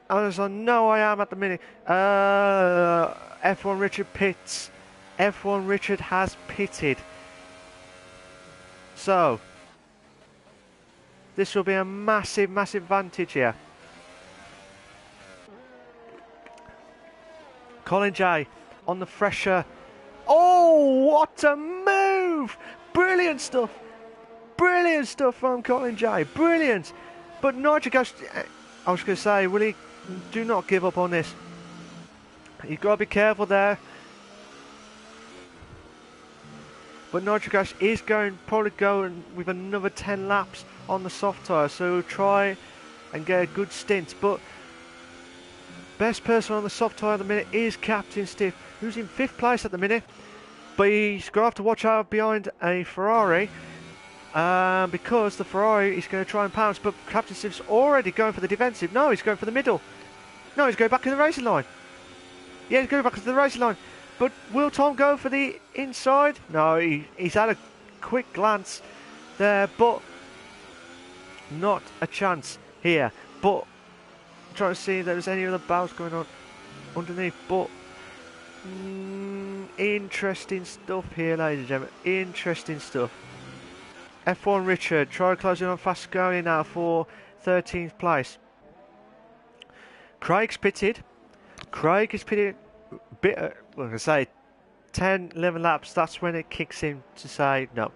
Speaker 1: I know I am at the minute. F1 Richard pits. F1 Richard has pitted. So, This will be a massive, massive advantage here. Colin J on the fresher. Oh, what a move! Brilliant stuff. Brilliant stuff from Colin J. Brilliant. But Nigel Gash, I was going to say, Willie, do not give up on this. You've got to be careful there. But Nigel Gash is probably going with another 10 laps on the soft tyre, so he'll try and get a good stint. But best person on the soft tyre at the minute is Captain Stiff, who's in 5th place at the minute. But he's going to have to watch out behind a Ferrari, because the Ferrari is going to try and pounce. But Captain Stiff's already going for the defensive. No, he's going for the middle. No, he's going back in the racing line. Yeah, he's going back to the racing line. But will Tom go for the inside? No, he's had a quick glance there, but not a chance here. But I'm trying to see if there's any other battles going on underneath. But interesting stuff here, ladies and gentlemen. Interesting stuff. F1 Richard, try closing on Fasconi now for 13th place. Craig's pitted. Craig is pitted. Bit, well, I'm going to say 10, 11 laps. That's when it kicks in to say no.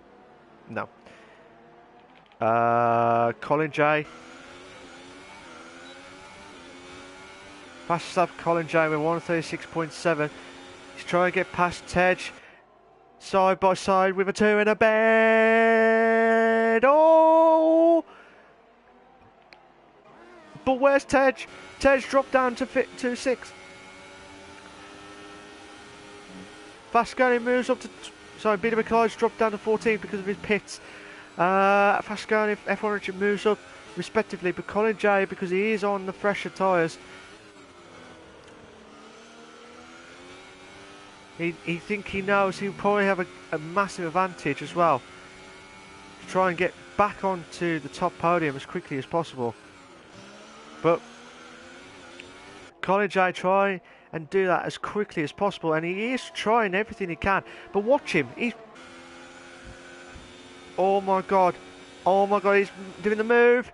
Speaker 1: No. Colin J. Fastest lap, Colin J with 136.7. He's trying to get past Tej. Side by side with a 2 in a bed. Oh! But where's Tej? Tej dropped down to 6th. Fasconi moves up to... Sorry, Peter McLeod's dropped down to 14th because of his pits. Fasconi, F1 Richard moves up respectively, but Colin J, because he is on the fresher tyres, he knows he'll probably have a massive advantage as well to try and get back onto the top podium as quickly as possible. But Colin J try and do that as quickly as possible, and he is trying everything he can. But watch him, oh my god, he's doing the move,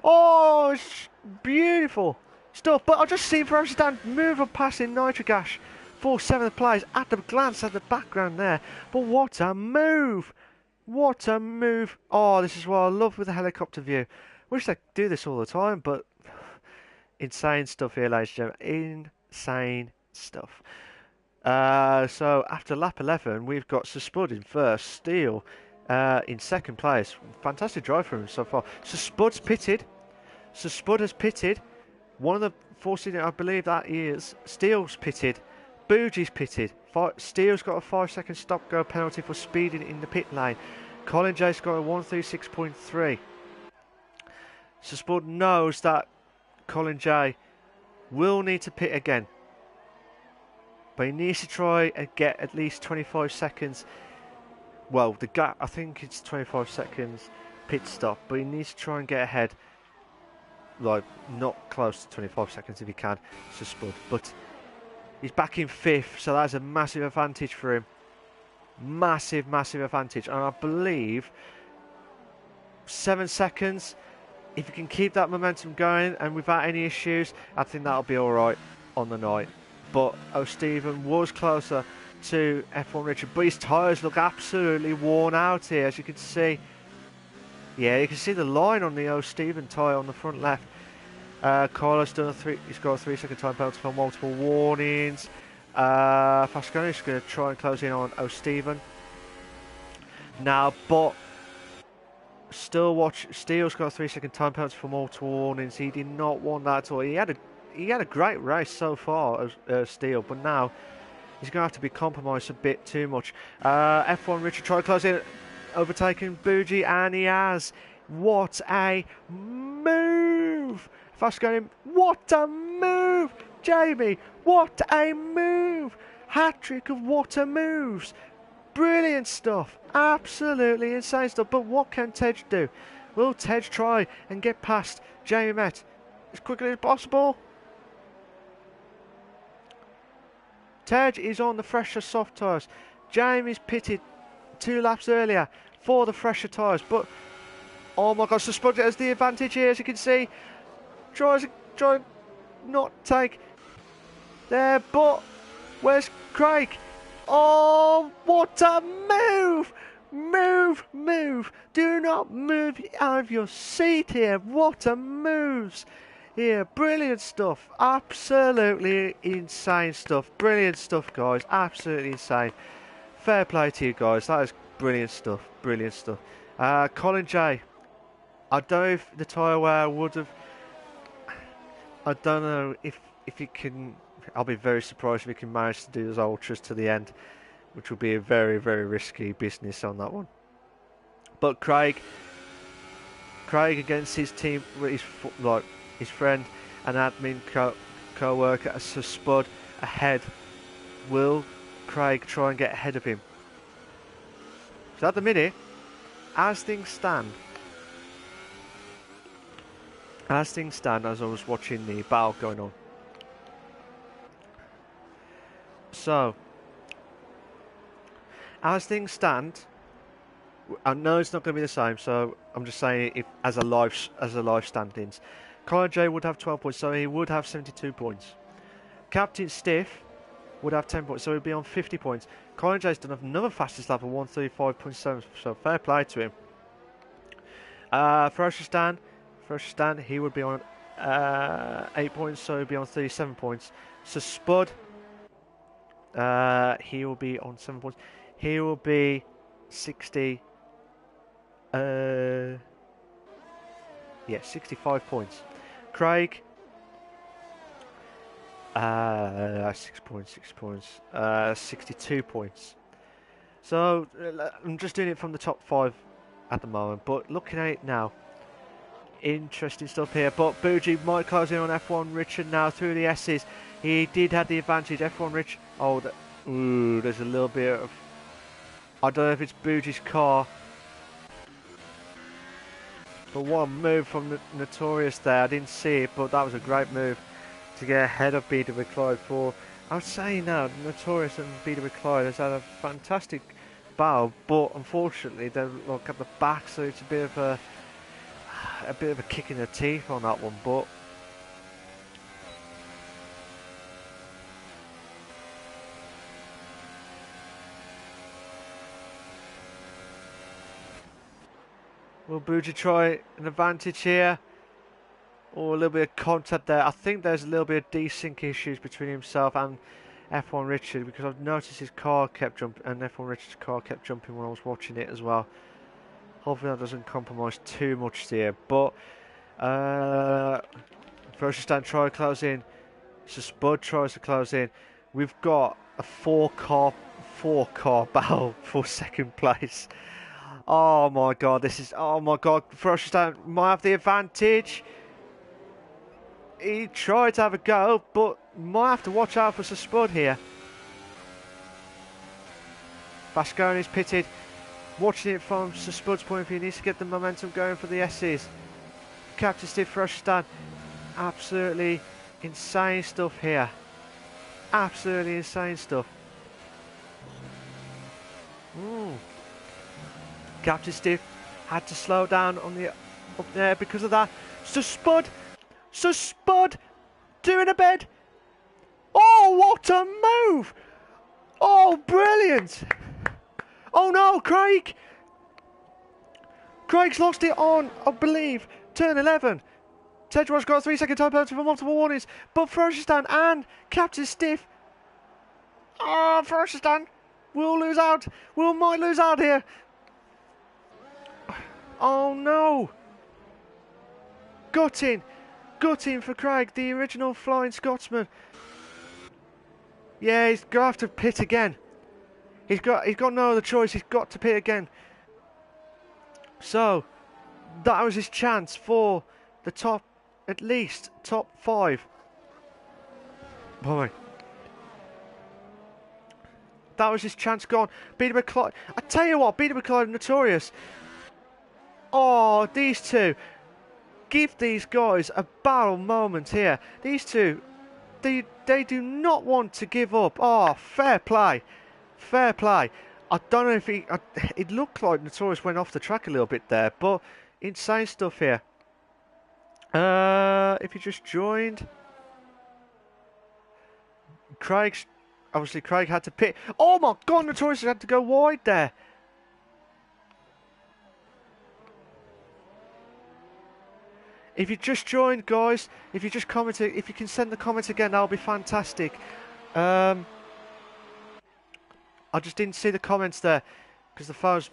Speaker 1: oh, it's beautiful stuff. But I just see Verstappen move up passing Nitrogash for 7th place at the glance at the background there. But what a move, oh, this is what I love with the helicopter view. Wish they could do this all the time, but insane stuff here, ladies and gentlemen. Insane stuff. So after lap 11, we've got Sir Spud in first, Steele in 2nd place. Fantastic drive for him so far. Sir Spud's pitted. Sir Spud has pitted. One of the forcing, I believe that is. Steele's pitted. Boogie's pitted. Steele's got a 5-second stop-go penalty for speeding in the pit lane. Colin J's got a 136.3. Sir Spud knows that Colin J will need to pit again, but he needs to try and get at least 25 seconds. Well, the gap, I think it's 25 seconds pit stop, but he needs to try and get ahead, like not close to 25 seconds if he can. It's just Spud, but he's back in 5th, so that's a massive advantage for him. Massive advantage, and I believe 7 seconds. If you can keep that momentum going and without any issues, I think that'll be alright on the night. But O'Stephen was closer to F1 Richard, but his tyres look absolutely worn out here, as you can see. Yeah, you can see the line on the O'Stephen tyre on the front left. Carlos done he's got a 3-second time penalty for multiple warnings. Fasconi's going to try and close in on O'Stephen now, but still watch. Steele's got a 3-second time penalty for multiple warnings. He did not want that at all. He had a great race so far, Steele, but now he's going to have to be compromised a bit too much. F1 Richard try to close in, overtaking Bougie, and he has. What a move! Fasconi, what a move! Jamie, what a move! Hat-trick of what a moves! Brilliant stuff, absolutely insane stuff. But what can Tej do? Will Tej try and get past Jamie Met as quickly as possible? Tej is on the fresher soft tyres. Jamie's pitted 2 laps earlier for the fresher tyres, but Oh my gosh, the Spud has the advantage here, as you can see. Try not take there, but where's Craig? Oh, what a move! Move! Do not move out of your seat here. What a moves here. Brilliant stuff. Absolutely insane stuff. Brilliant stuff, guys. Absolutely insane. Fair play to you guys. That is brilliant stuff. Brilliant stuff. Colin J. I don't know if the tyre wear would have. I don't know if he can. I'll be very surprised if he can manage to do those ultras to the end, which will be a very, very risky business on that one. But Craig against his team, his friend and admin co-worker, so Spud ahead. Will Craig try and get ahead of him? So at the minute, as things stand, as I was watching the battle going on. So, as things stand, I know it's not going to be the same. So I'm just saying, if as a live standings, Colin J would have 12 points, so he would have 72 points. Captain Stiff would have 10 points, so he'd be on 50 points. Colin J's done another fastest lap of 135.7, so fair play to him. Ferocious Dan, he would be on 8 points, so he'd be on 37 points. So Spud, he will be on 7 points. He will be 60. 65 points. Craig, 6 points, 62 points. So I'm just doing it from the top 5 at the moment, but looking at it now, interesting stuff here. But Bougie might close in on F1 Richard now through the S's. He did have the advantage. F1 Rich. Oh, there's a little bit of. I don't know if it's Bougie's car. But what a move from the Notorious there. I didn't see it, but that was a great move to get ahead of BW Clyde for. I would say now, Notorious and BW Clyde has had a fantastic battle, but unfortunately they're like at the back, so it's a bit of a kick in the teeth on that one. But will Bougie try an advantage here? Or a little bit of contact there. I think there's a little bit of desync issues between himself and F1 Richard, because I've noticed his car kept jumping, and F1 Richard's car kept jumping when I was watching it as well. Hopefully that doesn't compromise too much here. But Ferocious Dan try to close in. So Spud tries to close in. We've got a four car battle for second place. Oh my god, Ferocious Dan might have the advantage. He tried to have a go, but might have to watch out for Spud here. Vasconi's pitted. Watching it from Spud's point of view, he needs to get the momentum going for the S's. Captain Steve Ferocious Dan. Absolutely insane stuff here. Absolutely insane stuff. Captain Steve had to slow down on the up there because of that. So Spud doing a bed. Oh, what a move! Oh, brilliant! Oh no, Craig's lost it on, I believe, turn 11. Tedros got a 3-second time penalty for multiple warnings, but Ferocious Dan and Captain Stiff. Oh, Ferocious Dan will lose out. Might lose out here. Oh no! Gutting for Craig, the original Flying Scotsman. Yeah, he's gonna have to pit again. He's got no other choice. He's got to pit again. So that was his chance for the top 5. Boy, that was his chance gone. BW Clyde. I tell you what, BW Clyde Notorious. Oh, these two. Give these guys a battle moment here. These two, they do not want to give up. Oh, fair play. I don't know if it looked like Notorious went off the track a little bit there, but insane stuff here. If you just joined, obviously Craig had to pit. Oh my God, Notorious had to go wide there. If you just joined, guys, if you just commented, if you can send the comments again, that'll be fantastic. I just didn't see the comments there because the phone's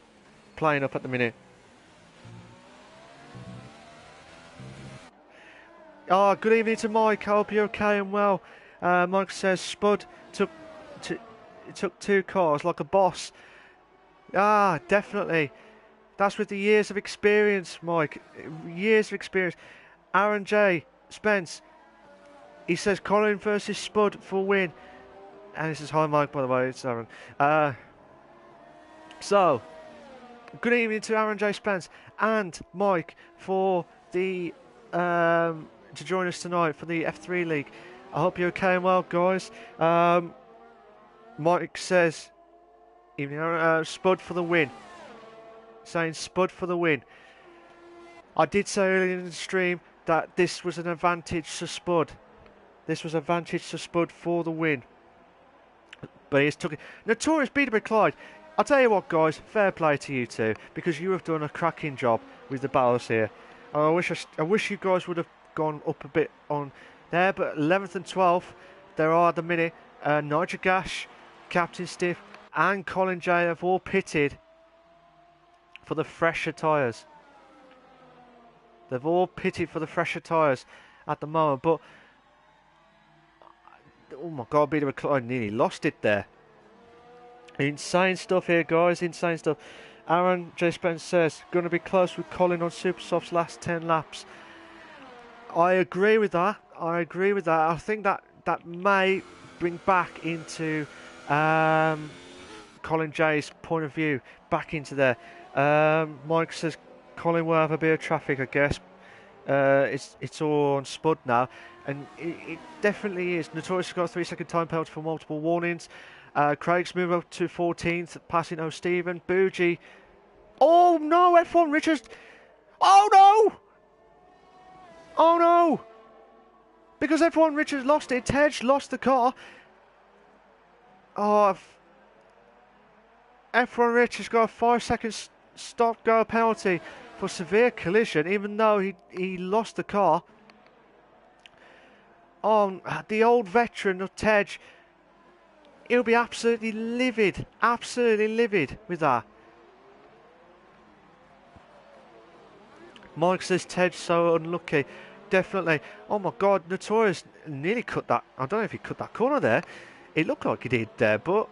Speaker 1: playing up at the minute. Oh, good evening to Mike. I hope you're okay and well. Mike says Spud took 2 cars like a boss. Ah, definitely. That's with the years of experience, Mike. Years of experience. Aaron J. Spence. He says Colin versus Spud for win. And he says hi, Mike. By the way, it's Aaron. So, good evening to Aaron J. Spence and Mike for the to join us tonight for the F3 League. I hope you're okay and well, guys. Mike says, evening, Spud for the win. Saying Spud for the win. I did say earlier in the stream that this was an advantage to Spud. This was an advantage to Spud for the win. But he's took it. Notorious Beaterby Clyde. I'll tell you what, guys, fair play to you two, because you have done a cracking job with the battles here. I wish you guys would have gone up a bit on there, but 11th and 12th, there are at the minute Nigel Gash, Captain Stiff, and Colin J have all pitted for the fresher tyres. They've all pitted for the fresher tyres at the moment, but oh my God, Beaterby Clyde nearly lost it there. Insane stuff here, guys. Insane stuff. Aaron J. Spence says, going to be close with Colin on Supersoft's last 10 laps. I agree with that. I think that may bring back into Colin J's point of view, back into there. Mike says, Colin will have a bit of traffic, I guess. It's all on Spud now. And it definitely is. Notorious has got a 3-second time penalty for multiple warnings. Craig's moved up to 14th, passing O'Stephen. Bougie. Oh no, F1 Richards. Oh no! Oh no! Because F1 Richards lost it. Tej lost the car. Oh, F1 Richards got a 5-second stop-go penalty for severe collision, even though he lost the car. Oh, the old veteran of Tej. He'll be absolutely livid with that. Mike says Ted's so unlucky. Definitely. Oh my God, Notorious nearly cut that. I don't know if he cut that corner there. It looked like he did there, but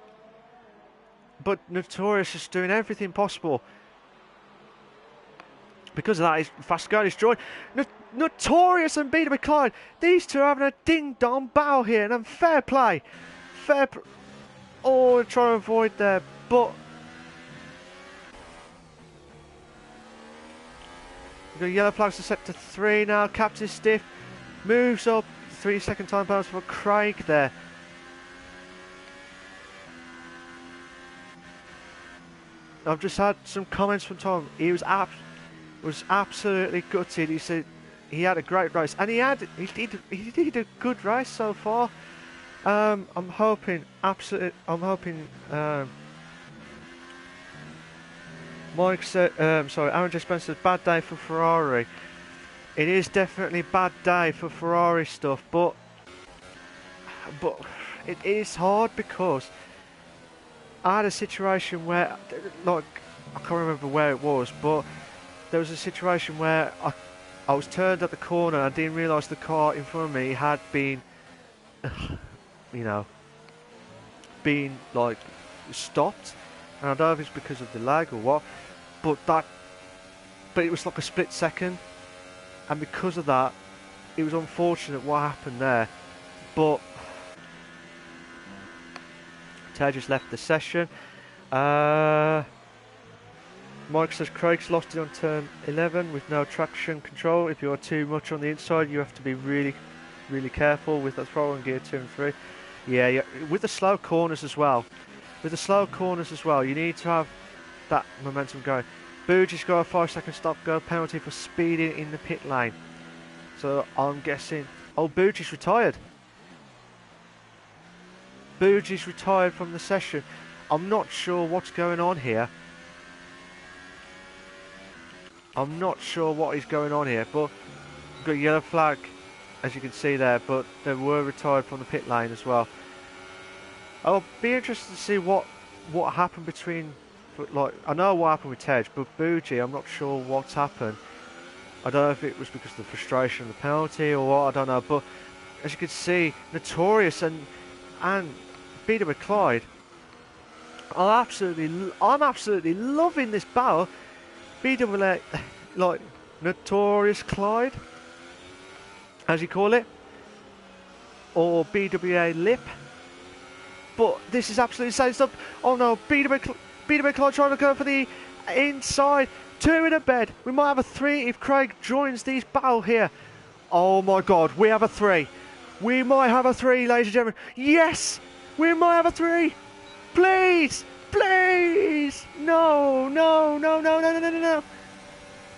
Speaker 1: Notorious is doing everything possible. Because of that, he's fast going. He's joined. Notorious and Beaterby Clyde. These two are having a ding-dong battle here, and fair play. Oh, trying to avoid there, but the yellow flags are set to 3 now. Captain Stiff moves up. 3-second time penalty for Craig there. I've just had some comments from Tom. He was absolutely gutted. He said he had a great race, and he did a good race so far. I'm hoping Mike said, Aaron J. Spencer's bad day for Ferrari. It is definitely bad day for Ferrari stuff, but it is hard because I had a situation where, like, I can't remember where it was, but there was a situation where I was turned at the corner and I didn't realise the car in front of me had been being like stopped, and I don't know if it's because of the lag or what, but it was like a split second, and because of that, it was unfortunate what happened there. But Tej just left the session. Mike says Craig's lost it on turn 11 with no traction control. If you are too much on the inside, you have to be really careful with the throttle in gear 2 and 3. Yeah, with the slow corners as well. You need to have that momentum going. Bouge's got a 5-second stop-go penalty for speeding in the pit lane. So I'm guessing... Oh, Bouge's retired. Bouge's retired from the session. I'm not sure what's going on here. I'm not sure what is going on here, but we've got a yellow flag, as you can see there, but they were retired from the pit lane as well. I'll be interested to see what happened between, like, I know what happened with Tej, but Bougie, I'm not sure what's happened. I don't know if it was because of the frustration of the penalty or what, I don't know, but as you can see, Notorious and BW Clyde, I'm absolutely loving this battle. BWA, like, Notorious Clyde, as you call it, or BWA Lip. But this is absolutely insane stuff. Oh no, BWA Clyde trying to go for the inside. 2 in a bed. We might have a 3 if Craig joins these battle here. Oh my god, we have a 3. We might have a 3, ladies and gentlemen. Yes, we might have a 3. Please, please. No.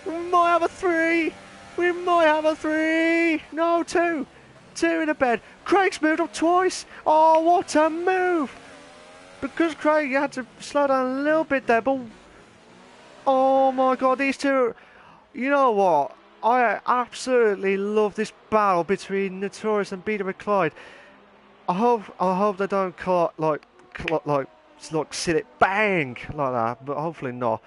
Speaker 1: We might have a 3. We might have a 3. No, 2. 2 in a bed. Craig's moved up twice. Oh, what a move. Because Craig had to slow down a little bit there, but... Oh my god, these two... You know what? I absolutely love this battle between Notorious and BW Clyde. I hope they don't sit it bang like that, but hopefully not.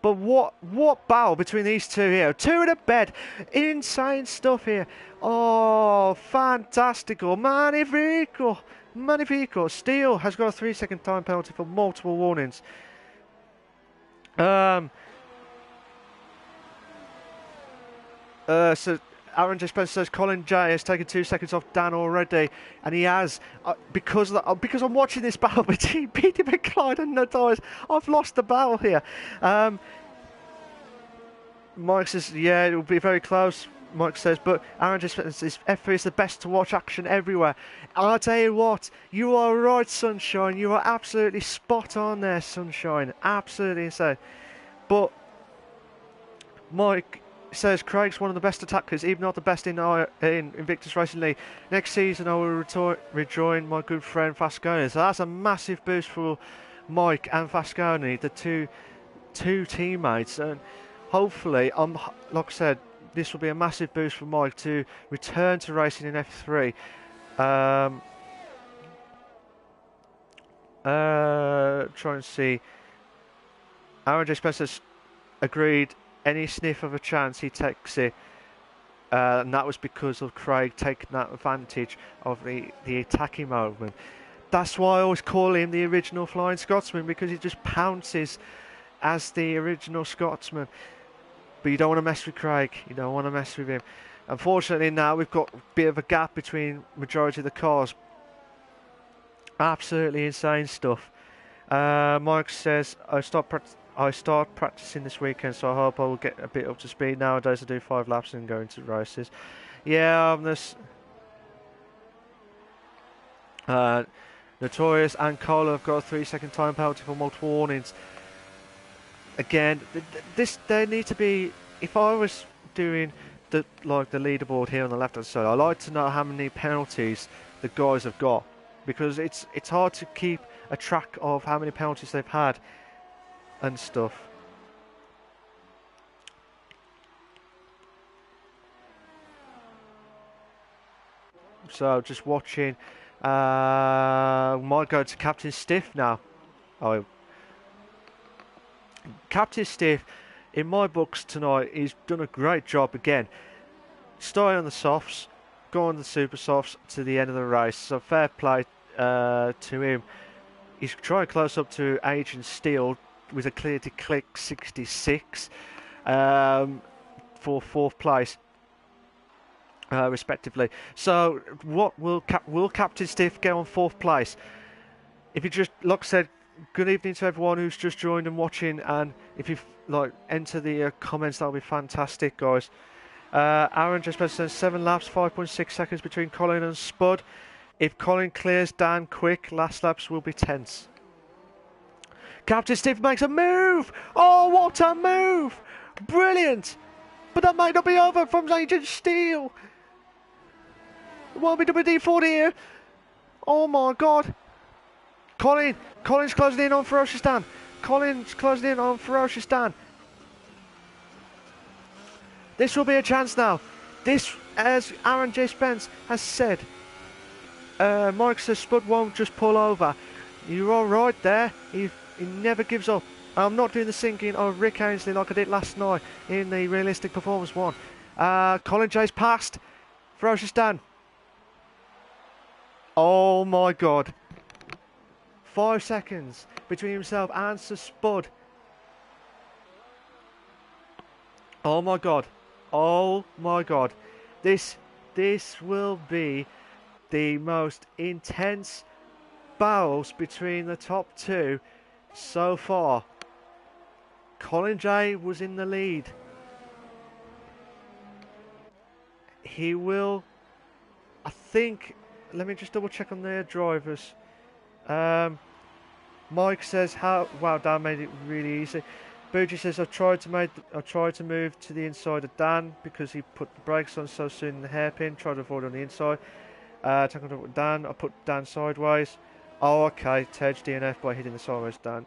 Speaker 1: But what battle between these two here? 2 in a bed. Insane stuff here. Oh, fantastical. Magnifico. Steele has got a 3-second time penalty for multiple warnings. So Aaron J. Spencer says Colin J has taken 2 seconds off Dan already, and he has because I'm watching this battle between Peter McClyde and Notorious. I've lost the battle here. Mike says, yeah, it will be very close. Mike says, but Aaron J. Spencer says F3 is the best to watch action everywhere. I'll tell you what, you are right, Sunshine. You are absolutely spot on there, Sunshine. Absolutely insane. But Mike says Craig's one of the best attackers, even not the best in Invictus Racing League. Next season I will rejoin my good friend Fasconi. So that's a massive boost for Mike and Fasconi, the two teammates, and hopefully, like I said, this will be a massive boost for Mike to return to racing in F3. Try and see. Aaron J. Spencer's agreed. Any sniff of a chance, he takes it. And that was because of Craig taking that advantage of the attacking movement. That's why I always call him the original Flying Scotsman, because he just pounces as the original Scotsman. But you don't want to mess with Craig. You don't want to mess with him. Unfortunately, now we've got a bit of a gap between majority of the cars. Absolutely insane stuff. Mike says, I start practicing this weekend, so I hope I will get a bit up to speed. Nowadays I do 5 laps and go into races. Yeah, Notorious and Cole have got a 3-second time penalty for multiple warnings. Again, there need to be. If I was doing the leaderboard here on the left hand side, I like to know how many penalties the guys have got, because it's hard to keep a track of how many penalties they've had and stuff. So just watching. Might go to Captain Stiff now. Oh, Captain Stiff, in my books tonight, he's done a great job again. Starting on the softs, going on the super softs to the end of the race. So fair play to him. He's trying close up to Agent Steele with a clear to click 66 for 4th place, respectively. So what will Captain Stiff get on 4th place? If you just, like I said, good evening to everyone who's just joined and watching, and if you enter the comments, that'll be fantastic, guys. Aaron just says 7 laps, 5.6 seconds between Colin and Spud. If Colin clears Dan quick, last laps will be tense. Captain Steve makes a move. Oh, what a move. Brilliant. But that might not be over from Agent Steel. Won't be WD-40 here. Oh my God. Colin's closing in on Ferocious Dan. Colin's closing in on Ferocious Dan. This will be a chance now. This, as Aaron J. Spence has said, Mike says Spud won't just pull over. You're all right there. He never gives up. I'm not doing the sinking of Rick Ainsley like I did last night in the Realistic Performance 1. Colin J's passed. Ferocious Dan. Oh my God. 5 seconds between himself and Sir Spud. Oh my God. Oh my God. This will be the most intense battles between the top two so far. Colin J was in the lead. He will, I think, let me just double check on their drivers. Mike says, wow, Dan made it really easy. Bougie says, I've tried to move to the inside of Dan because he put the brakes on so soon in the hairpin. Tried to avoid on the inside. Taking contact with Dan. I put Dan sideways. Oh, okay. Tej DNF by hitting the sideways Dan.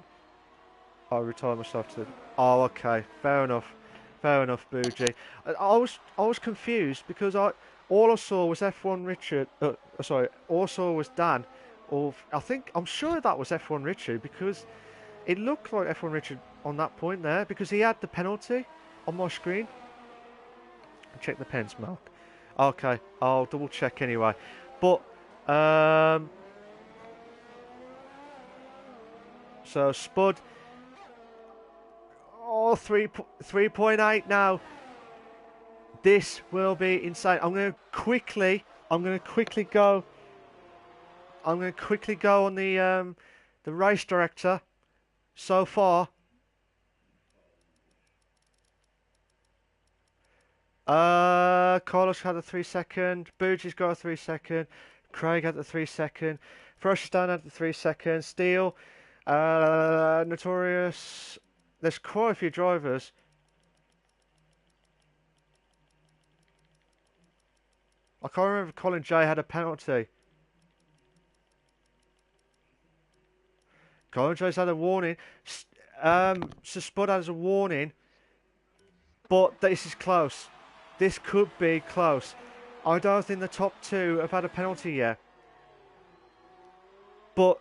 Speaker 1: I retired myself to the... Oh, okay. Fair enough. Fair enough, Bougie. I was confused because all I saw was F1 Richard. All I saw was Dan. I'm sure that was F1 Richard because it looked like F1 Richard on that point there because he had the penalty on my screen. Check the pens, Mark. Okay, I'll double check anyway. But so Spud, 3.8 now. This will be insane. I'm going to quickly go on the race director so far. Carlos had a 3 second. Boogie's got a 3 second. Craig had the 3 second. Ferocious Dan had the 3 second. Steel, Notorious. There's quite a few drivers. I can't remember if Colin J had a penalty. Colin J's had a warning. So Spud has a warning. But this is close. This could be close. I don't think the top two have had a penalty yet. But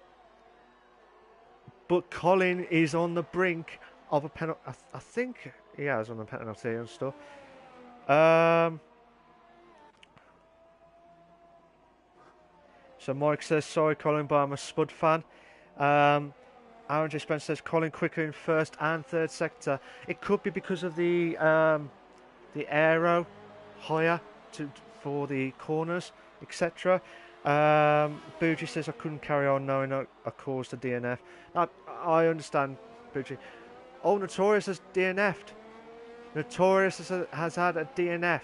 Speaker 1: Colin is on the brink of a penalty. I think he has on the penalty and stuff. So Mike says, sorry Colin, but I'm a Spud fan. Aaron J. Spence says, Colin quicker in first and third sector. It could be because of the aero higher for the corners, etc. Bougie says, I couldn't carry on knowing I caused a DNF. I understand, Bougie. Oh, Notorious has DNF'd. Notorious has had a DNF.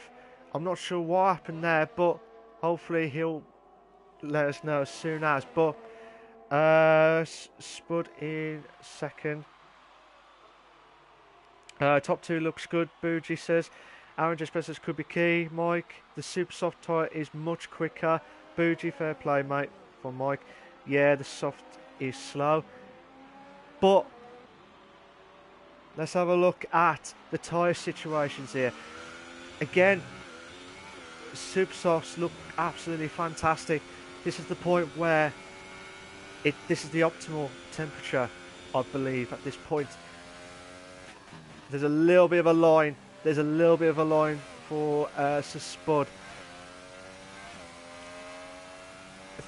Speaker 1: I'm not sure what happened there, but hopefully he'll let us know as soon as. But Spud in second. Top two looks good, Bougie says. Aaron J. Spencer could be key. Mike, the super soft tyre is much quicker. Bougie, fair play, mate, for Mike. Yeah, the soft is slow. But let's have a look at the tyre situations here. Again, super softs look absolutely fantastic. This is the point where this is the optimal temperature, I believe, at this point. There's a little bit of a line. There's a little bit of a line for Sir Spud.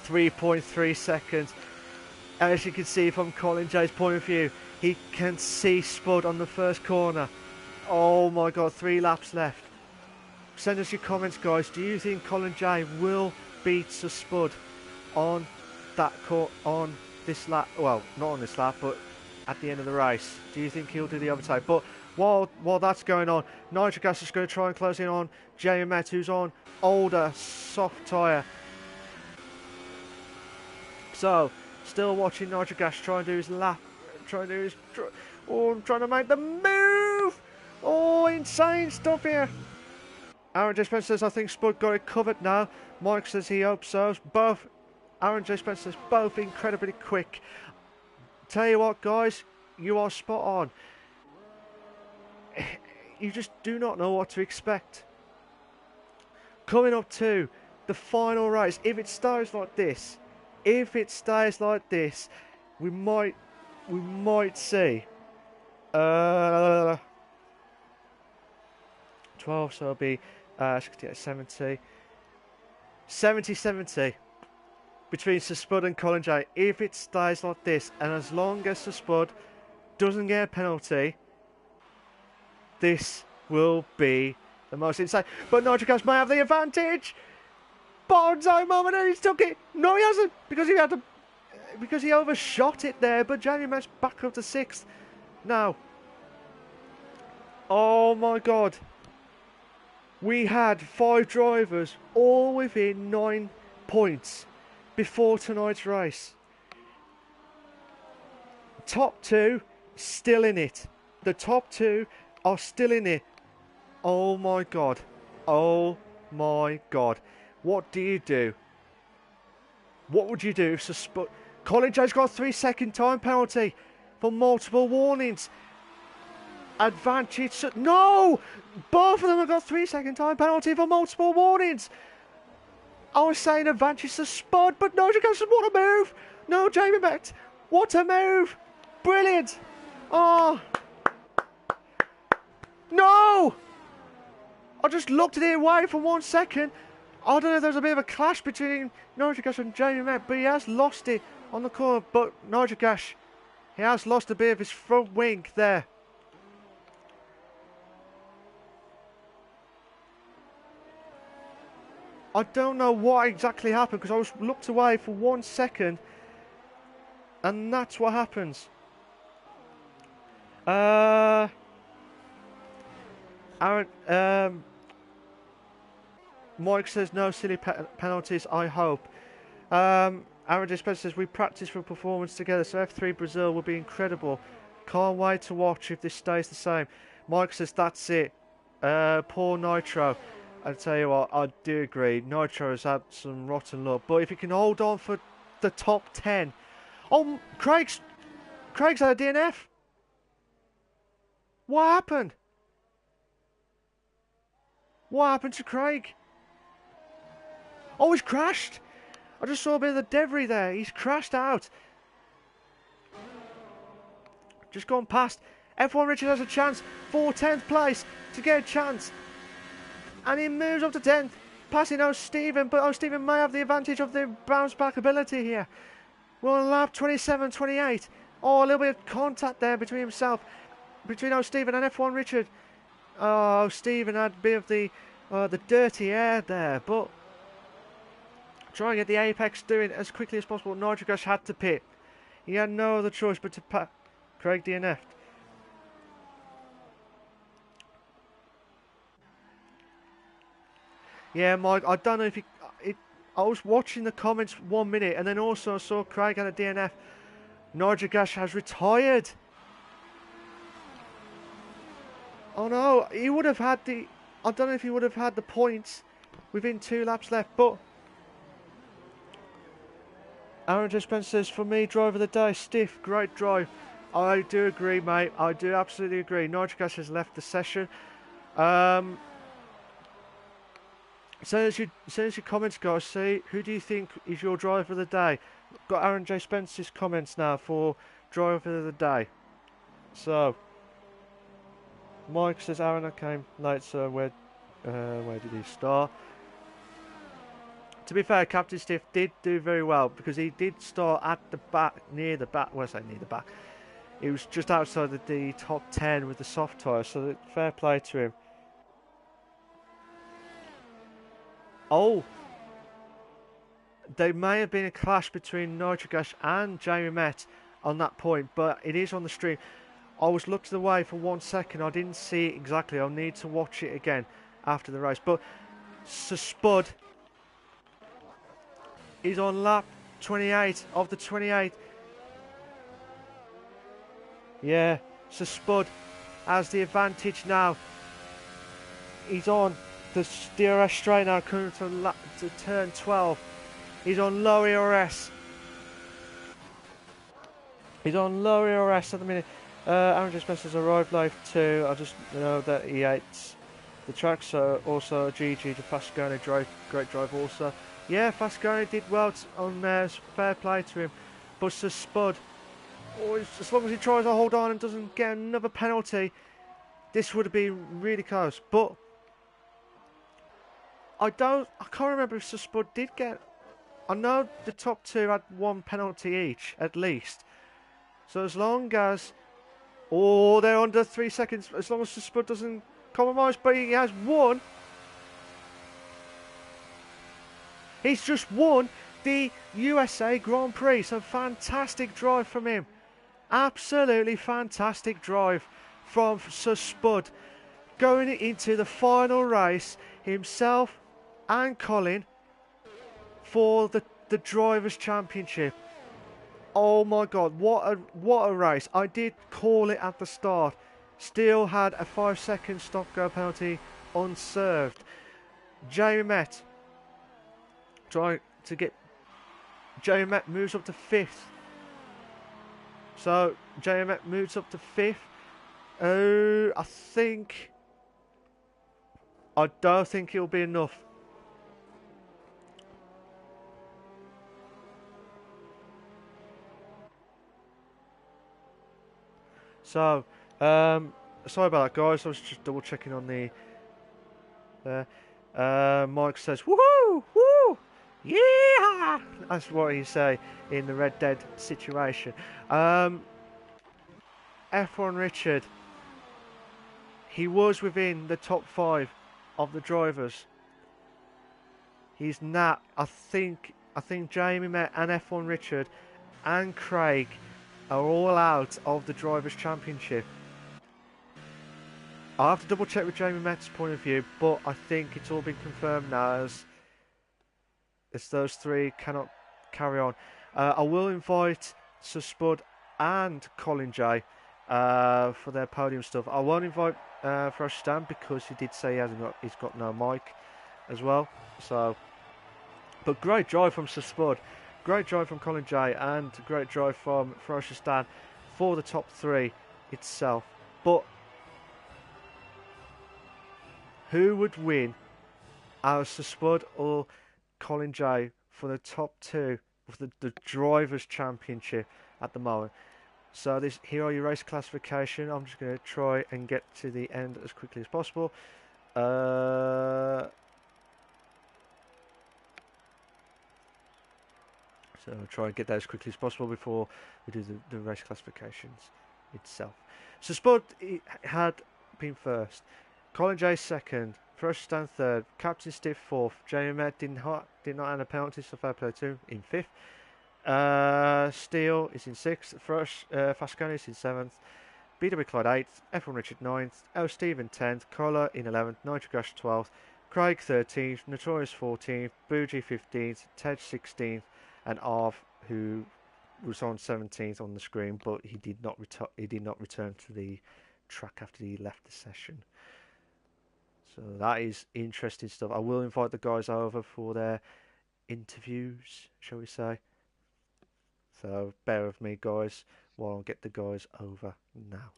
Speaker 1: 3.3 seconds. And as you can see from Colin J's point of view, he can see Spud on the first corner. Oh my God, 3 laps left. Send us your comments, guys. Do you think Colin J will beat Sir Spud on on this lap? Well, not on this lap, but at the end of the race. Do you think he'll do the overtake? But while that's going on, Nitrogas is going to try and close in on JMet, who's on older soft tyre. So, still watching Nitrogas try and do his lap, trying to do is... Oh, I'm trying to make the move! Oh, insane stuff here. Aaron J. Spencer says, I think Spud got it covered now. Mike says he hopes so. Both, Aaron J. Spencer says, both incredibly quick. Tell you what, guys, you are spot on. You just do not know what to expect. Coming up to the final race, if it stays like this, we might see 12, so it'll be 70 between Sir Spud and Colin J. If it stays like this, and as long as Sir Spud doesn't get a penalty, this will be the most insane. But Nigel Cash may have the advantage. Bonzo moment, and he's took it. No, he hasn't, because he overshot it there. But Jamie Metz back up to 6th now. Oh my God. We had 5 drivers all within 9 points before tonight's race. Top 2 still in it. The top 2 are still in it. Oh my God. Oh my God. What do you do? What would you do if Colin J's got a 3-second time penalty for multiple warnings? Advantage. No! Both of them have got 3-second time penalty for multiple warnings. I was saying advantage to Spud, but no, what a move! No, Jamie Metz, what a move! Brilliant! Oh! No! I just looked at it away for 1 second. I don't know if there's a bit of a clash between Nigel Gash and Jamie Metz, but he has lost it on the corner. But Nigel Gash, he has lost a bit of his front wing there. I don't know what exactly happened, because I was looked away for 1 second, and that's what happens. Aaron, Mike says no silly penalties, I hope. Aaron J. Spencer says we practice for performance together, so F3 Brazil will be incredible. Can't wait to watch if this stays the same. Mike says that's it. Poor Nitro. I tell you what, I do agree. Nitro has had some rotten luck, but if he can hold on for the top 10. Oh, Craig's had a DNF. What happened? What happened to Craig? Oh, he's crashed. I just saw a bit of the debris there. He's crashed out. Just gone past. F1 Richard has a chance for 10th place to get a chance. And he moves up to 10th, passing O'Stephen. But O'Stephen may have the advantage of the bounce back ability here. We're on lap 27, 28. Oh, a little bit of contact there between O'Stephen and F1 Richard. Oh, O'Stephen had a bit of the dirty air there, but try and get the apex doing as quickly as possible. Nigel Gash had to pit. He had no other choice but to Craig DNF'd. Yeah, Mike, I don't know if I was watching the comments 1 minute, and then also saw Craig had a DNF. Nigel Gash has retired. Oh no, he would have had the... I don't know if he would have had the points within 2 laps left, but... Aaron J. Spencer says, for me, driver of the day, stiff, great drive. I do agree, mate. I do absolutely agree. Nigel Gash has left the session. Send us your comments, guys. See, who do you think is your driver of the day? Got Aaron J. Spencer's comments now for driver of the day. So... Mike says Aaron came late, so where did he start? To be fair, Captain Stiff did do very well, because he did start at the back, near the back. Well, I say near the back. He was just outside the top 10 with the soft tyre, so fair play to him. Oh, there may have been a clash between Nigel Gash and Jamie Metz on that point, but it is on the stream. I was looked away for 1 second. I didn't see it exactly. I'll need to watch it again after the race. But Sir Spud is on lap 28 of the 28. Yeah, so Spud has the advantage now. He's on the DRS straight now, coming to turn 12. He's on low ERS. He's on low ERS at the minute. Aaron just has arrived late too. I just know that he hates the track, so also GG to Fascone, great drive also. Yeah, Fascone did well on there, fair play to him. But Sir Spud, as long as he tries to hold on and doesn't get another penalty, this would have been really close. But I can't remember if Sir Spud did get. I know the top two had one penalty each, at least. So as long as... Oh, they're under 3 seconds. As long as Sir Spud doesn't compromise, but he has won. He's just won the USA Grand Prix. So fantastic drive from him. Absolutely fantastic drive from Sir Spud. Going into the final race, himself and Colin for the Drivers' Championship. Oh my God, what a race. I did call it at the start. Still had a 5-second stop-go penalty unserved. Jamie Met trying to get... Jamie Met moves up to 5th. So, Jamie Met moves up to 5th. I don't think it'll be enough. So, sorry about that, guys. I was just double checking on the there. Mike says, "Woohoo! Woo! Yeah!" That's what he say in the Red Dead situation. F1 Richard. He was within the top 5 of the drivers. He's not. I think Jamie Met and F1 Richard and Craig are all out of the Drivers' Championship. I'll have to double check with Jamie Met's point of view, but I think it's all been confirmed now as those three cannot carry on. I will invite Sir Spud and Colin J for their podium stuff. I won't invite Fresh Stan because he did say he's got no mic as well. So, but great drive from Sir Spud. Great drive from Colin J and great drive from Ferocious Dan for the top 3 itself. But who would win out Sir Spud or Colin J for the top 2 of the Drivers' Championship at the moment? So here are your race classification. I'm just going to try and get to the end as quickly as possible. So I'll try and get that as quickly as possible before we do the race classifications itself. So Spud had been first, Colin J second, Ferocious Stan third, Captain Stiff fourth, Jamie Met did not have a penalty, so fair play to him in 5th. Steele is in 6th, Fascone is in 7th, BW Clyde 8th, F1 Richard 9th, L Stephen 10th, Collar in 11th, Nitro Crash 12th, Craig 13th, Notorious 14th, Bougie 15th, Tej 16th, and Arv, who was on 17th on the screen, but he did not return to the track after he left the session. So that is interesting stuff. I will invite the guys over for their interviews, shall we say. So bear with me, guys, while I get the guys over now.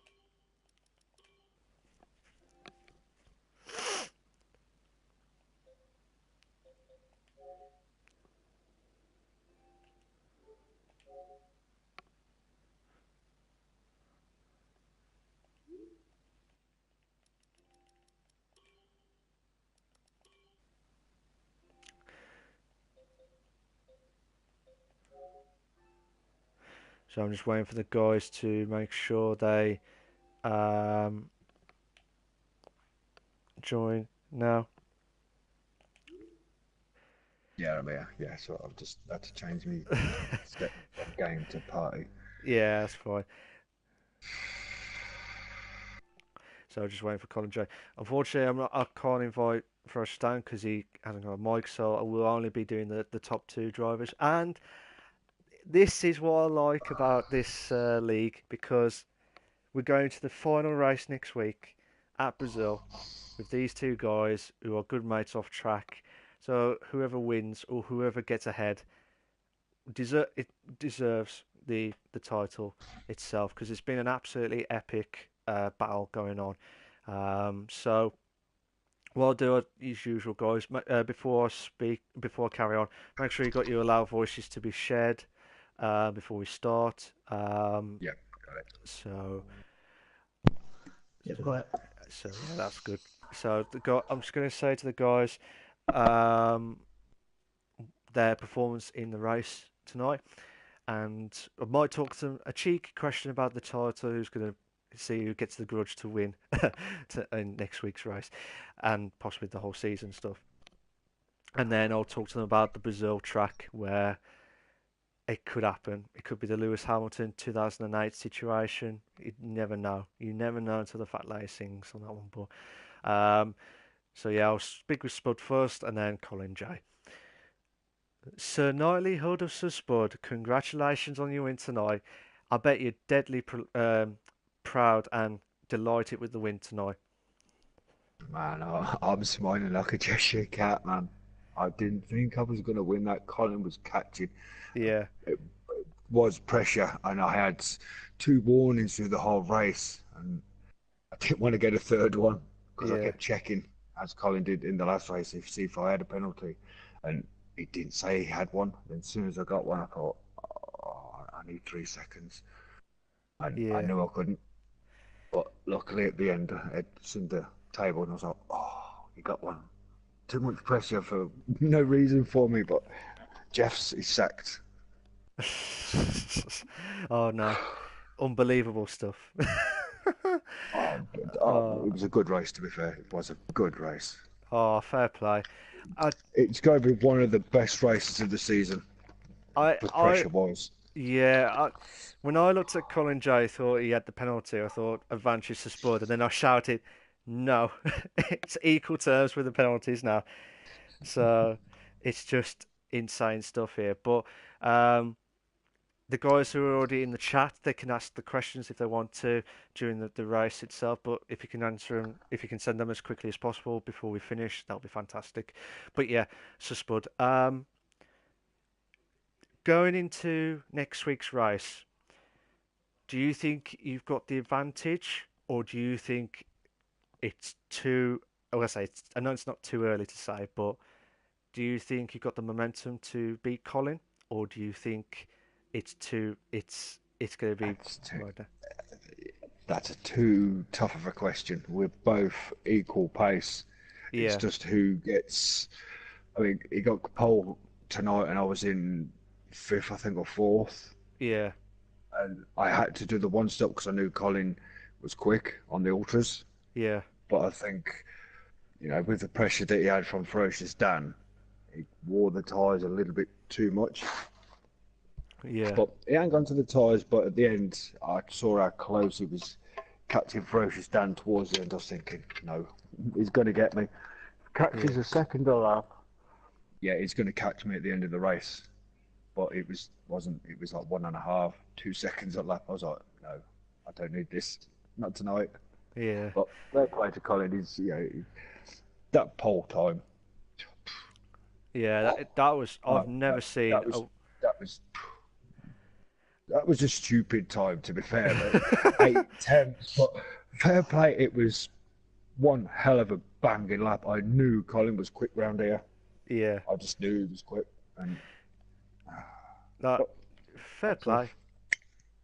Speaker 1: So I'm just waiting for the guys to make sure they join now.
Speaker 2: Yeah, I'm here. Yeah, so I've just had to change me game to party.
Speaker 1: Yeah, that's fine. So I'm just waiting for Colin J. Unfortunately, I can't invite Fresh Stan because he hasn't got a mic, so I will only be doing the top 2 drivers. And this is what I like about this league, because we're going to the final race next week at Brazil with these two guys who are good mates off track. So whoever wins or whoever gets ahead it deserves the title itself because it's been an absolutely epic battle going on. So what I'll do as usual, guys, before I carry on, make sure you got your allow voices to be shared before we start.
Speaker 2: Yeah, got it.
Speaker 1: So,
Speaker 3: Yeah, got it.
Speaker 1: so yeah, that's good. So I'm just going to say to the guys, um, their performance in the race tonight, and I might talk to them a cheeky question about the title. Who's going to see who gets the grudge to win in next week's race, and possibly the whole season stuff. And then I'll talk to them about the Brazil track where it could happen. It could be the Lewis Hamilton 2008 situation. You never know. You never know until the fat lady sings on that one. But so yeah, I'll speak with Spud first, and then Colin J. Sir Knightley Hood of Sir Spud, congratulations on your win tonight. I bet you're deadly proud and delighted with the win tonight.
Speaker 2: Man, I'm smiling like a Cheshire cat, man. I didn't think I was going to win that. Colin was catching.
Speaker 1: Yeah,
Speaker 2: It was pressure, and I had two warnings through the whole race, and I didn't want to get a third one because I
Speaker 1: yeah,
Speaker 2: kept checking, as Colin did in the last race, if see if I had a penalty, and he didn't say he had one. Then as soon as I got one, I thought, oh, I need 3 seconds, and I
Speaker 1: yeah.
Speaker 2: knew I couldn't. But luckily at the end, it's in the table, and I was like, oh, he got one. Too much pressure for no reason for me, but Jeff's is sacked.
Speaker 1: Oh no, unbelievable stuff.
Speaker 2: It
Speaker 1: Oh,
Speaker 2: was a good race, to be fair. It was a good race.
Speaker 1: oh, fair play. I,
Speaker 2: It's going to be one of the best races of the season,
Speaker 1: I,
Speaker 2: with
Speaker 1: I,
Speaker 2: pressure wise.
Speaker 1: yeah. When I looked at Colin J, thought he had the penalty. I thought advantage to Spud, and then I shouted, "No, it's equal terms with the penalties now." So it's just insane stuff here. But um, the guys who are already in the chat, they can ask the questions if they want to during the race itself. But if you can answer them, if you can send them as quickly as possible before we finish, that'll be fantastic. But yeah, so Spud, going into next week's race, do you think you've got the advantage, or do you think it's too? Oh, I say I know it's not too early to say, but do you think you've got the momentum to beat Colin, or do you think it's too? It's going to be
Speaker 2: That's too,
Speaker 1: right now?
Speaker 2: that's a too tough of a question. We're both equal pace. It's
Speaker 1: Yeah,
Speaker 2: just who gets. I mean, he got pole tonight, and I was in fifth, I think, or fourth.
Speaker 1: yeah,
Speaker 2: And I had to do the one stop because I knew Colin was quick on the ultras.
Speaker 1: yeah,
Speaker 2: But I think, with the pressure that he had from Ferocious Dan, he wore the tyres a little bit too much.
Speaker 1: yeah,
Speaker 2: But he hadn't gone to the tyres, but at the end, I saw how close he was catching Ferocious Dan towards the end. I was thinking, no, he's going to get me.
Speaker 1: yeah,
Speaker 2: Catches a second lap. Yeah, he's going to catch me at the end of the race. But wasn't. It was like 1.5, 2 seconds a lap. I was like, no, I don't need this. Not tonight.
Speaker 1: yeah,
Speaker 2: But fair play to Colin. That pole time.
Speaker 1: yeah. That was I've
Speaker 2: Oh,
Speaker 1: never
Speaker 2: that,
Speaker 1: seen.
Speaker 2: that was that was that was a stupid time, to be fair. But 8 tenths, but fair play. It was one hell of a banging lap. I knew Colin was quick round here.
Speaker 1: Yeah,
Speaker 2: I just knew he was quick, and
Speaker 1: that
Speaker 2: but
Speaker 1: fair
Speaker 2: that's all.
Speaker 1: play.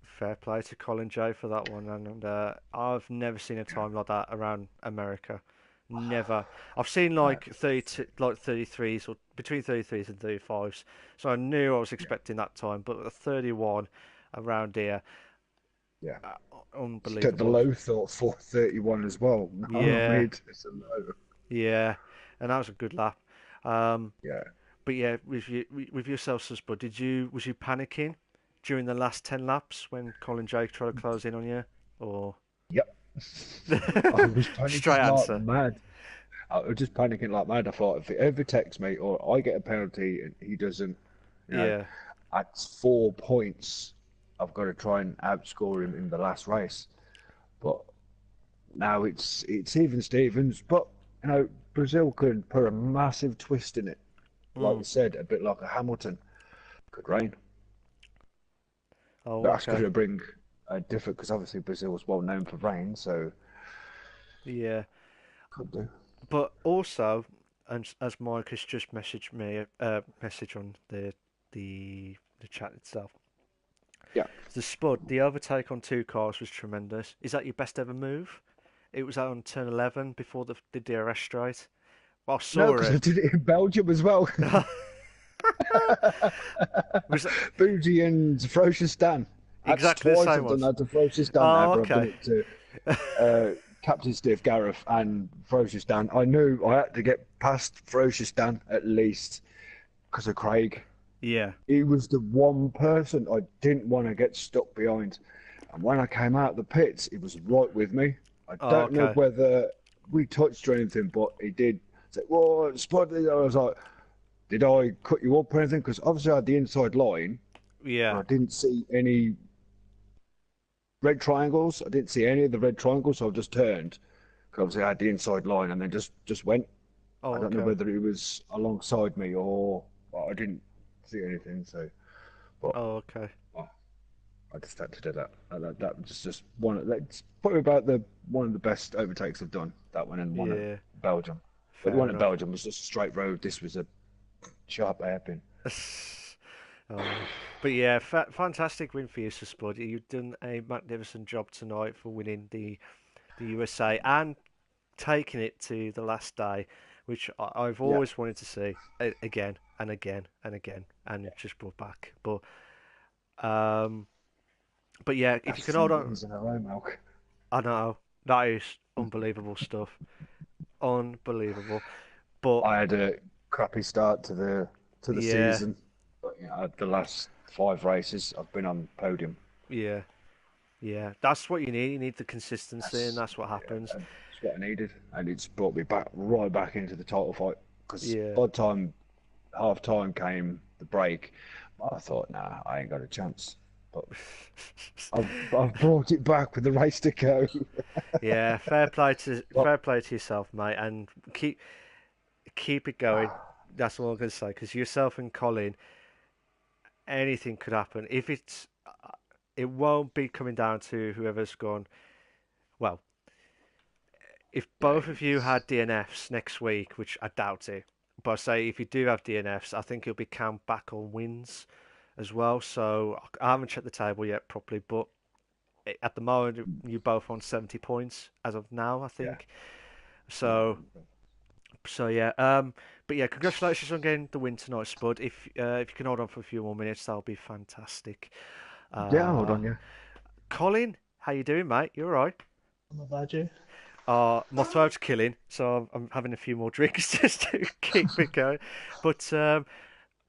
Speaker 1: Fair play to Colin J for that one, and I've never seen a time like that around America. Never. I've seen
Speaker 2: No,
Speaker 1: like 30, like 33s or between 33s and 35s, so I knew I was
Speaker 2: yeah,
Speaker 1: expecting that time. But a 31 around here,
Speaker 2: yeah. The
Speaker 1: unbelievable.
Speaker 2: low thought 4:31 as well. No,
Speaker 1: Yeah,
Speaker 2: mate, it's a low.
Speaker 1: yeah, and that was a good lap. Um,
Speaker 2: Yeah.
Speaker 1: but yeah, with yourself, Susbud, was you panicking during the last 10 laps when Colin J tried to close in on you, or
Speaker 2: Yep. I was
Speaker 1: straight
Speaker 2: panicking like
Speaker 1: answer?
Speaker 2: mad. I was just panicking like mad. I thought if he overtakes me or I get a penalty and he doesn't, you know,
Speaker 1: Yeah,
Speaker 2: at 4 points, I've got to try and outscore him in the last race. But now it's even Stevens. But Brazil could put a massive twist in it. Like
Speaker 1: Mm.
Speaker 2: you said, a bit like a Hamilton. Could rain.
Speaker 1: Oh,
Speaker 2: That's going
Speaker 1: okay.
Speaker 2: to bring a different because obviously Brazil was well known for rain, so
Speaker 1: Yeah.
Speaker 2: could do.
Speaker 1: But also, and as Mike has just messaged me, message on the chat itself,
Speaker 2: Yeah.
Speaker 1: the Spud, the overtake on two cars was tremendous. Is that your best ever move? It was out on turn 11 before the DRS straight. I
Speaker 2: No,
Speaker 1: saw
Speaker 2: because I
Speaker 1: it.
Speaker 2: did it in Belgium as well.
Speaker 1: Was
Speaker 2: Bougie and Ferocious Dan. That's
Speaker 1: exactly the
Speaker 2: twice
Speaker 1: same
Speaker 2: I've done
Speaker 1: ones.
Speaker 2: that to Ferocious Dan now,
Speaker 1: Oh,
Speaker 2: but I've done
Speaker 1: okay.
Speaker 2: it to Captain Stiff Gareth and Ferocious Dan. I knew I had to get past Ferocious Dan at least because of Craig.
Speaker 1: Yeah.
Speaker 2: He was the one person I didn't want to get stuck behind. And when I came out of the pits, he was right with me. I
Speaker 1: Oh,
Speaker 2: don't know
Speaker 1: okay.
Speaker 2: whether we touched or anything, but he did say, "Whoa, spot!" I was like, "Did I cut you up or anything?" Because obviously I had the inside line, but
Speaker 1: Yeah.
Speaker 2: I didn't see any red triangles. I didn't see any of the red triangles, so I just turned. 'Cause obviously I had the inside line and then just went. I
Speaker 1: Oh,
Speaker 2: don't know
Speaker 1: okay.
Speaker 2: whether he was alongside me or well, I didn't see anything. So, but
Speaker 1: Oh, okay.
Speaker 2: oh, I just had to do that. That was just one. That's probably about the one of the best overtakes I've done. That one and one at
Speaker 1: Yeah.
Speaker 2: Belgium. But the
Speaker 1: Fair
Speaker 2: one at
Speaker 1: enough.
Speaker 2: Belgium was just a straight road. This was a sharp hairpin.
Speaker 1: Oh, but yeah, fantastic win for you, Spud. You've done a magnificent job tonight for winning the USA and taking it to the last day, which I've
Speaker 2: Yeah,
Speaker 1: always wanted to see again and again and again, and it just brought back. Um, but yeah, if you
Speaker 2: that's
Speaker 1: can
Speaker 2: three
Speaker 1: hold on,
Speaker 2: wins in a row, Malk.
Speaker 1: I know that is unbelievable stuff, unbelievable. But
Speaker 2: I had a crappy start to the
Speaker 1: yeah,
Speaker 2: season, but the last five races I've been on podium.
Speaker 1: yeah, yeah, that's what you need. You need the consistency, and
Speaker 2: That's
Speaker 1: that's what happens.
Speaker 2: that's what I needed, and it's brought me back right back into the title fight. Because
Speaker 1: Yeah.
Speaker 2: by the time half time came, the break, I thought, nah, I ain't got a chance. But I've brought it back with the race to go.
Speaker 1: Yeah,
Speaker 2: But
Speaker 1: fair play to yourself, mate, and keep it going. That's all I'm gonna say. Because yourself and Colin, anything could happen. If it won't be coming down to whoever's gone. Well, if
Speaker 2: yeah,
Speaker 1: both of you had DNFs next week, which I doubt it, but I say if you do have DNFs, I think it'll be count back on wins as well. So I haven't checked the table yet properly, but at the moment you both on 70 points as of now, I
Speaker 2: yeah,
Speaker 1: think.
Speaker 2: yeah.
Speaker 1: So yeah, but yeah, congratulations on getting the win tonight, Spud. If you can hold on for a few more minutes, that'll be fantastic.
Speaker 2: Yeah, hold
Speaker 1: Uh,
Speaker 2: on, yeah.
Speaker 1: Colin, how you doing, mate? You all right?
Speaker 3: I'm not bad, you.
Speaker 1: My throat's killing, so I'm having a few more drinks just to keep it going. But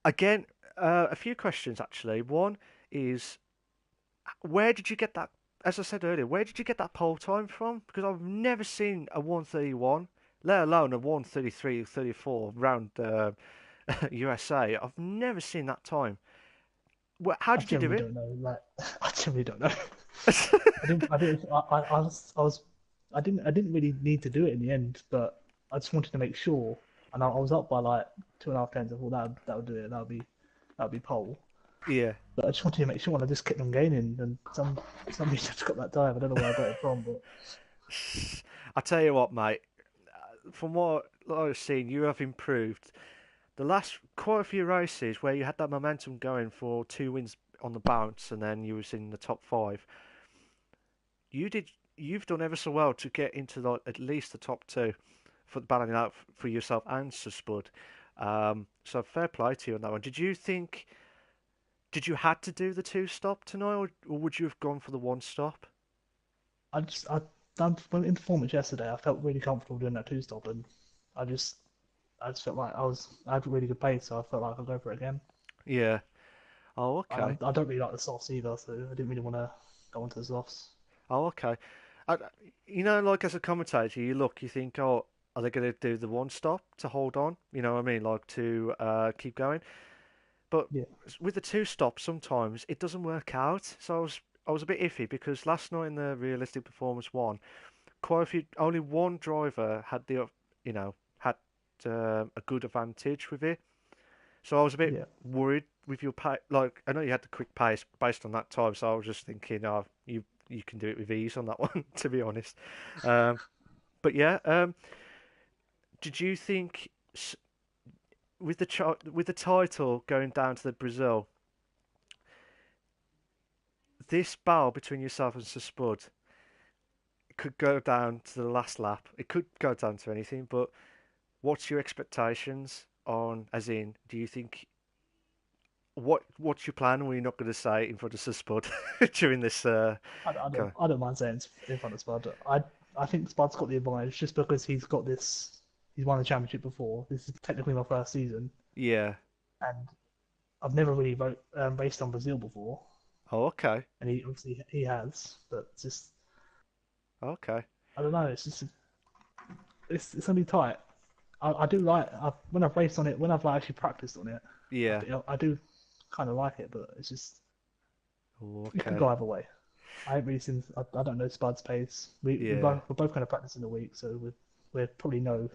Speaker 1: again, a few questions actually. One is, where did you get that? As I said earlier, where did you get that pole time from? Because I've never seen a 1:31, let alone a 1:33, 34 round USA. I've never seen that time. How
Speaker 3: I
Speaker 1: did you do
Speaker 3: generally
Speaker 1: it?
Speaker 3: don't know. Like, I generally don't know. I didn't really need to do it in the end, but I just wanted to make sure. And I was up by like 2.5 tenths. I thought that would do it. That would be pole.
Speaker 1: Yeah.
Speaker 3: But I just wanted to make sure, and I just kept on gaining. And some reason I just got that time. I don't know where I got it from, but
Speaker 1: I tell you what, mate. From what I've seen, you have improved. The last quite a few races where you had that momentum going for two wins on the bounce, and then you was in the top five. You've done ever so well to get into at least the top two for battling out for yourself and Sir Spud. So fair play to you on that one. Did you had to do the two stop tonight, or would you have gone for the one stop?
Speaker 3: I just I done went in performance yesterday. I felt really comfortable doing that two stop, and I just I just felt like I had a really good pace, so I felt like I'd go for it again.
Speaker 1: Yeah. Oh,
Speaker 3: And
Speaker 1: okay.
Speaker 3: I don't really like the softs either, so I didn't really want to go into the softs.
Speaker 1: Oh, okay. I, like as a commentator, you think, oh, are they going to do the one stop to hold on? You know what I mean? Like to keep going. But
Speaker 3: Yeah,
Speaker 1: with the two stops, sometimes it doesn't work out. So I was a bit iffy because last night in the realistic performance one, quite a few, only one driver had had a good advantage with it. So I was a bit
Speaker 3: Yeah.
Speaker 1: worried with your pace. Like I know you had the quick pace based on that time, so I was just thinking, oh, you can do it with ease on that one, to be honest. Um, but yeah, did you think with with the title going down to the Brazil, this battle between yourself and Sir Spud could go down to the last lap? It could go down to anything, but what's your expectations on? As in, do you think what's your plan? We're not going to say in front of Sir Spud during this. Go.
Speaker 3: I don't mind saying it's in front of Spud. I think Spud's got the advantage just because he's got this. He's won the championship before. This is technically my first season,
Speaker 1: Yeah.
Speaker 3: and I've never really raced on Brazil before,
Speaker 1: Oh, okay.
Speaker 3: and he obviously he has. But it's just
Speaker 1: Okay.
Speaker 3: I don't know. It's just it's gonna be tight. I do like when I've raced on it when I've like, actually practiced on it.
Speaker 1: Yeah.
Speaker 3: I do kind of like it, but it's just
Speaker 1: Oh,
Speaker 3: it could
Speaker 1: okay.
Speaker 3: go either way. I ain't really seen. I don't know Spud's pace.
Speaker 1: Yeah.
Speaker 3: We're both kind of practicing the week, so we probably know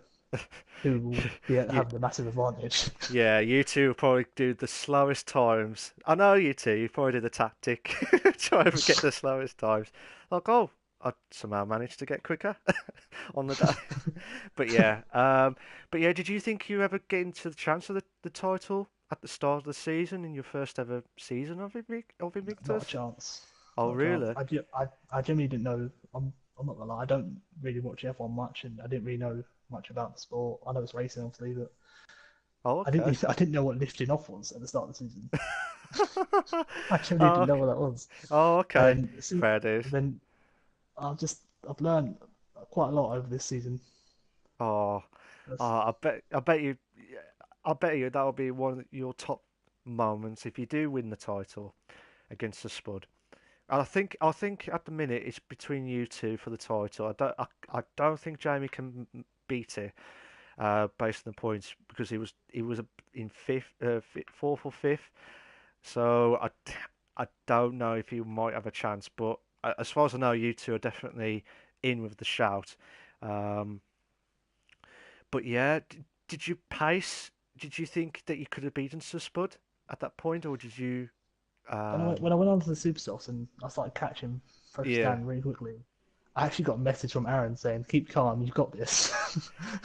Speaker 3: who will be
Speaker 1: You,
Speaker 3: have the massive advantage.
Speaker 1: yeah, you two will probably do the slowest times. I know you two. You probably do the tactic, try and get the slowest times. Like, oh, I somehow managed to get quicker on the day. But yeah. Did you think you ever get into the chance of the title at the start of the season in your first ever season of
Speaker 3: Not a
Speaker 1: Invictus?
Speaker 3: chance.
Speaker 1: Oh,
Speaker 3: Not a chance.
Speaker 1: really?
Speaker 3: I genuinely didn't know. I'm not gonna lie. I don't really watch F1 much, and I didn't really know much about the sport. I know it's racing, obviously, but
Speaker 1: Oh, okay.
Speaker 3: I didn't know what lifting off was at the start of the season. I genuinely
Speaker 1: Oh,
Speaker 3: didn't know
Speaker 1: okay.
Speaker 3: what that was.
Speaker 1: Oh,
Speaker 3: And
Speaker 1: okay. Fair dues.
Speaker 3: then I've learned quite a lot over this season.
Speaker 1: Oh, oh,
Speaker 3: That's,
Speaker 1: I bet you that'll be one of your top moments if you do win the title against the Spud. And I think at the minute it's between you two for the title. I don't think Jamie can beat it based on the points because he was in fourth or fifth. So I don't know if he might have a chance, but as far as I know, you two are definitely in with the shout. Um, But yeah, did you pace? Did you think that you could have beaten Sir Spud at that point, or did you?
Speaker 3: when I went on to the Superstocks and I started catching first
Speaker 1: Yeah.
Speaker 3: stand really quickly, I actually got a message from Aaron saying, "Keep calm, you've got this,"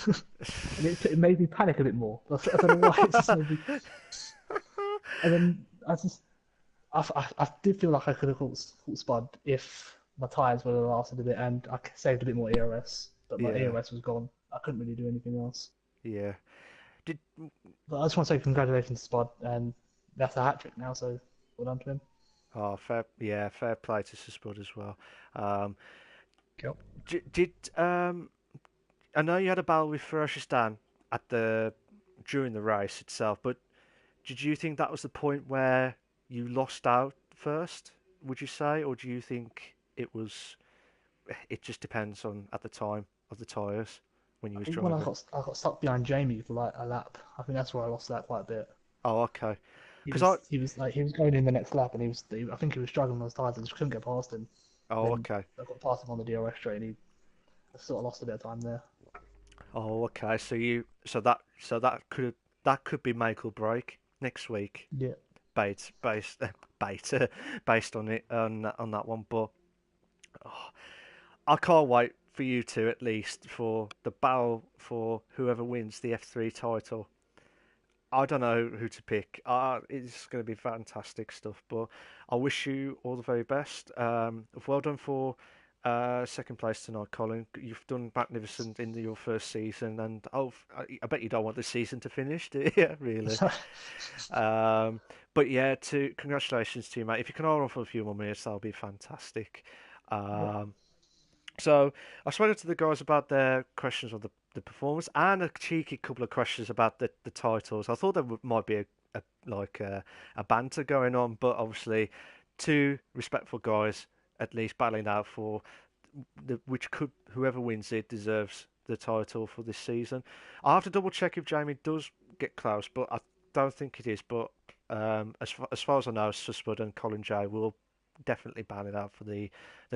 Speaker 3: and it made me panic a bit more. I don't know why. It just made me. And then I did feel like I could have caught Spud if my tyres would have lasted a bit and I saved a bit more ERS, but my
Speaker 1: Yeah,
Speaker 3: ERS was gone. I couldn't really do anything else.
Speaker 1: yeah. Did
Speaker 3: But I just want to say congratulations to Spud, and that's a hat trick now, so well done to him.
Speaker 1: fair play to Sir Spud as well. Um,
Speaker 2: Yep.
Speaker 1: did I know you had a battle with Ferocious Dan at the during the race itself, but did you think that was the point where you lost out first? Would you say, or do you think it was? It just depends on at the time of the tyres when you
Speaker 3: I
Speaker 1: was
Speaker 3: think when
Speaker 1: driving.
Speaker 3: I got stuck behind Jamie for like a lap, I think that's where I lost that quite a bit.
Speaker 1: Oh, okay. Because I
Speaker 3: He was going in the next lap, and I think he was struggling on his tyres. I just couldn't get past him.
Speaker 1: Oh,
Speaker 3: Then
Speaker 1: okay.
Speaker 3: I got past him on the DRS straight, and I sort of lost a bit of time there.
Speaker 1: Oh, okay. So that could be make or break next week.
Speaker 3: Yeah.
Speaker 1: Based bait based on it on that one. But oh, I can't wait for you two at least for the battle for whoever wins the F3 title. I don't know who to pick. It's going to be fantastic stuff. But I wish you all the very best. Well done for second place tonight, Colin. You've done magnificent in your first season, and I bet you don't want the season to finish, do you? Really? Um, but yeah, to congratulations to you, mate. If you can hold on for a few more minutes, that'll be fantastic.
Speaker 3: Yeah.
Speaker 1: Um, so I spoke to the guys about their questions on the performance and a cheeky couple of questions about the titles. I thought there might be a banter going on, but obviously two respectful guys at least battling out for which could whoever wins it deserves the title for this season. I have to double check if Jamie does get close, but I don't think it is. But as far as I know, Suspud and Colin J will definitely battle it out for the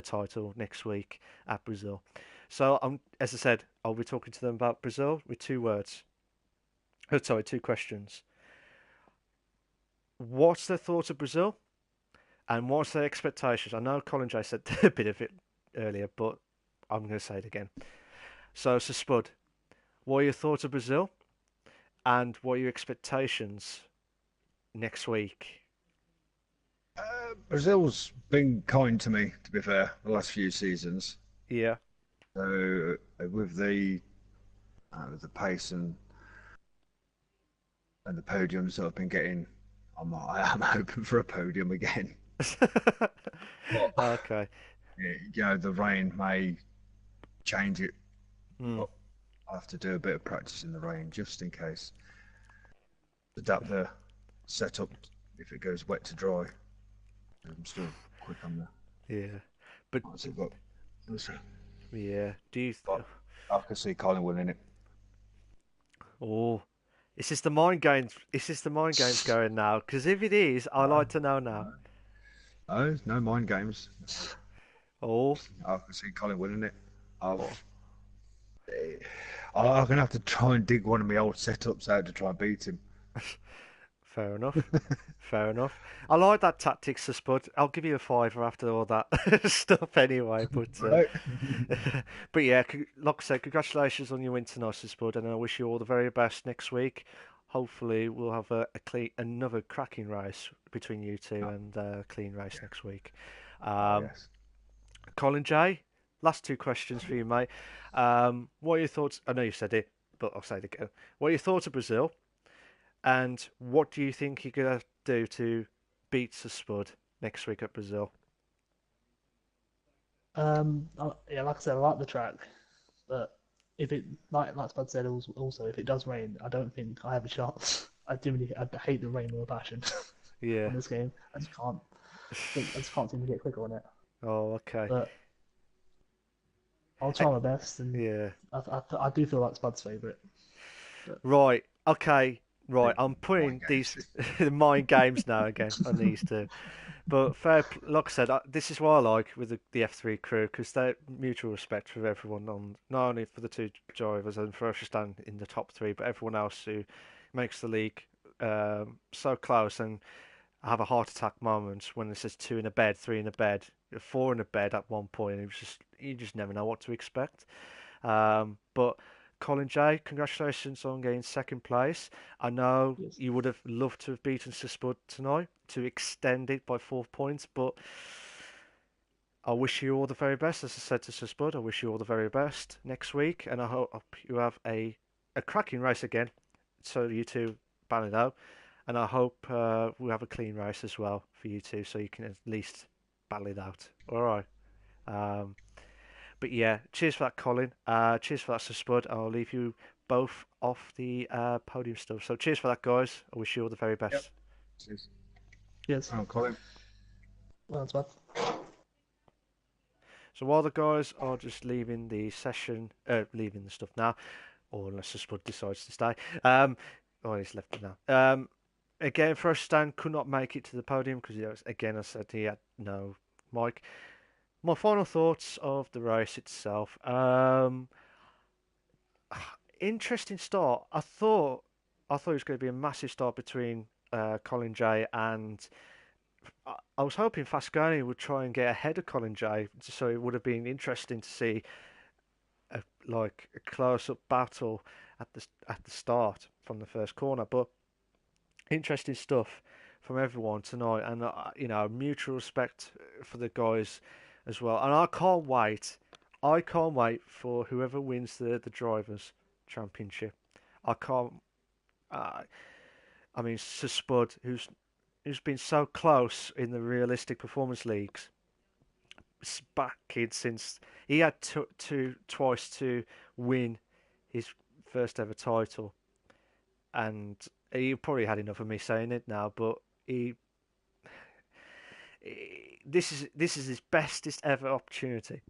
Speaker 1: title next week at Brazil. So as I said, I'll be talking to them about Brazil with two words. Oh, sorry, two questions. What's their thoughts of Brazil, and what's their expectations? I know Colin J said a bit of it earlier, but I'm going to say it again. So Spud, what are your thoughts of Brazil, and what are your expectations next week?
Speaker 2: Brazil's been kind to me, to be fair, the last few seasons.
Speaker 1: Yeah.
Speaker 2: So with the pace and the podiums that I've been getting, I am hoping for a podium again. But
Speaker 1: Okay.
Speaker 2: the rain may change it,
Speaker 1: Hmm.
Speaker 2: but I have to do a bit of practice in the rain just in case. Adapt the setup if it goes wet to dry. I'm still quick on the.
Speaker 1: Yeah. But
Speaker 2: What's it got?
Speaker 1: yeah. Do you?
Speaker 2: But I can see Colin winning it.
Speaker 1: Oh, is this the mind games? Is this the mind games going now? Because if it is, I like to know now.
Speaker 2: No, no mind games.
Speaker 1: Oh,
Speaker 2: I can see Colin winning it.
Speaker 1: oh.
Speaker 2: I'm gonna have to try and dig one of my old setups out to try and beat him.
Speaker 1: Fair enough. Fair enough. I like that tactics, Spud. I'll give you a fiver after all that stuff anyway.
Speaker 2: Right?
Speaker 1: But yeah, like I said, congratulations on your win tonight, Spud, and I wish you all the very best next week. Hopefully, we'll have another cracking race between you two and a clean race next week.
Speaker 2: Oh
Speaker 1: Um,
Speaker 2: yes.
Speaker 1: Colin J, last two questions for you, mate. What are your thoughts? I know you said it, but I'll say it again. What are your thoughts of Brazil? And what do you think you're going to do to beat Spud next week at Brazil?
Speaker 3: Yeah, like I said, I like the track, but if it like Spud said also, if it does rain, I don't think I have a chance. I hate the rain with a passion
Speaker 1: Yeah.
Speaker 3: on this game. I just can't seem to get quicker on it.
Speaker 1: Oh, okay.
Speaker 3: But I'll
Speaker 1: Eh,
Speaker 3: try my best, and
Speaker 1: yeah.
Speaker 3: I do feel like Spud's favourite. But
Speaker 1: Right. Okay. Right. I'm
Speaker 2: Mind
Speaker 1: putting these
Speaker 2: games.
Speaker 1: mind games now again on these two. But like I said, this is what I like with the F3 crew because they're mutual respect for everyone on not only for the two drivers and for us to stand in the top three, but everyone else who makes the league so close and have a heart attack moment when it says two in a bed, three in a bed, four in a bed at one point. It was just you just never know what to expect. But Colin J, congratulations on getting second place. I know
Speaker 3: yes,
Speaker 1: you would have loved to have beaten Spud tonight to extend it by 4 points, but I wish you all the very best. As I said to Spud, I wish you all the very best next week, and I hope you have a cracking race again. So you two battle it out, and I hope we have a clean race as well for you two, so you can at least battle it out. All right. Um, but yeah, cheers for that, Colin. Cheers for that, Sir Spud. I'll leave you both off the podium stuff. So cheers for that, guys. I wish you all the very
Speaker 2: Yep.
Speaker 1: best.
Speaker 2: Cheers.
Speaker 3: yes,
Speaker 2: Oh, Colin.
Speaker 3: well, Spud.
Speaker 1: So while the guys are just leaving the session, leaving the stuff now, or unless Sir Spud decides to stay, he's left it now. Again, First Stan could not make it to the podium because, again, I said he had no mic. My final thoughts of the race itself. Interesting start. I thought it was going to be a massive start between Colin J and I was hoping Fasconi would try and get ahead of Colin J, so it would have been interesting to see a close-up battle at the start from the first corner. But interesting stuff from everyone tonight, and mutual respect for the guys as well. And I can't wait. I can't wait for whoever wins the drivers' championship. I can't. Uh, I mean, Sir Spud, who's been so close in the realistic performance leagues, back kid since he had twice to win his first ever title, and he probably had enough of me saying it now, but he this is his bestest ever opportunity.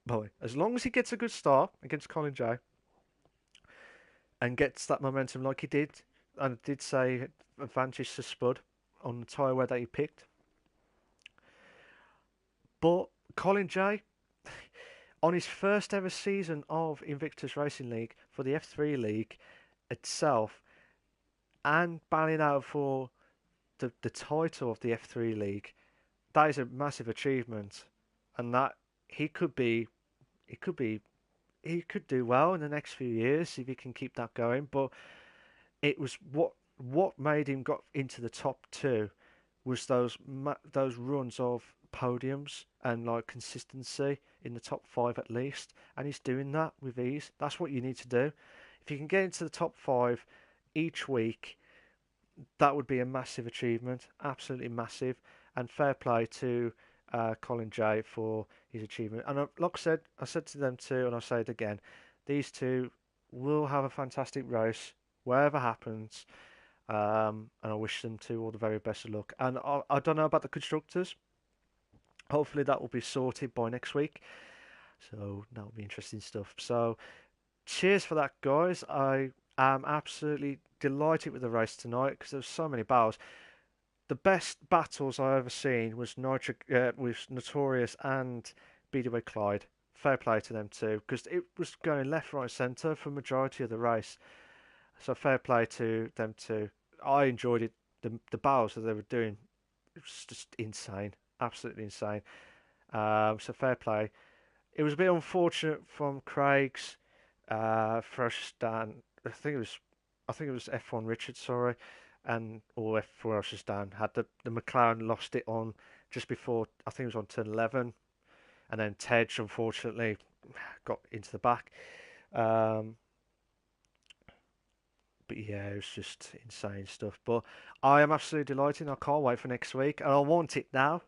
Speaker 1: Boy, as long as he gets a good start against Colin J and gets that momentum like he did, and I did say advantage to Spud on the tyre wear that he picked. But Colin J, on his first ever season of Invictus Racing League for the F3 League itself, and battling out for the title of the F3 League, that is a massive achievement, and that he could be, he could be, he could do well in the next few years if he can keep that going. But it was what made him got into the top two was those runs of podiums and like consistency in the top five at least, and he's doing that with ease. That's what you need to do. If you can get into the top five each week, that would be a massive achievement, absolutely massive, and fair play to Colin J for his achievement. And like I said to them too, and I'll say it again, these two will have a fantastic race, wherever happens. And I wish them to all the very best of luck. And I don't know about the constructors. Hopefully that will be sorted by next week. So that'll be interesting stuff. So cheers for that, guys. I am absolutely delighted with the race tonight because there were so many battles. The best battles I ever seen was with Notorious and BDW Clyde. Fair play to them too, because it was going left, right, centre for majority of the race. So fair play to them too. I enjoyed it. The battles that they were doing, it was just insane, absolutely insane. So fair play. It was a bit unfortunate from Craig's first stand. I think it was F1 Richard, sorry, and or F4 stand had the McLaren lost it on just before. I think it was on turn 11, and then Tej unfortunately got into the back. But yeah, it was just insane stuff. But I am absolutely delighted. I can't wait for next week, and I want it now.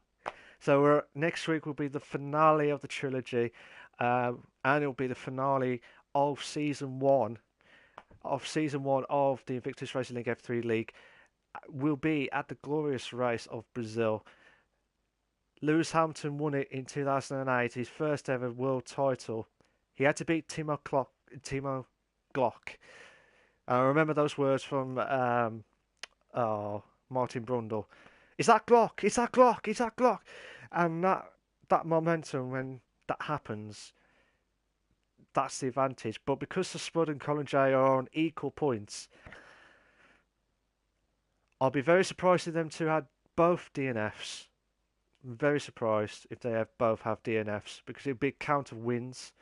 Speaker 1: So next week will be the finale of the trilogy, and it'll be the finale of season one of the Invictus Racing League F3 League. Will be at the glorious race of Brazil. Lewis Hamilton won it in 2008, his first ever world title. He had to beat Timo Glock. I remember those words from Martin Brundle. Is that Glock? Is that Glock? Is that Glock? And that momentum when that happens, that's the advantage. But because the Spud and Colin J are on equal points, I'll be very surprised if them two had both DNFs. I'm very surprised if they both have DNFs because it'd be a count of wins.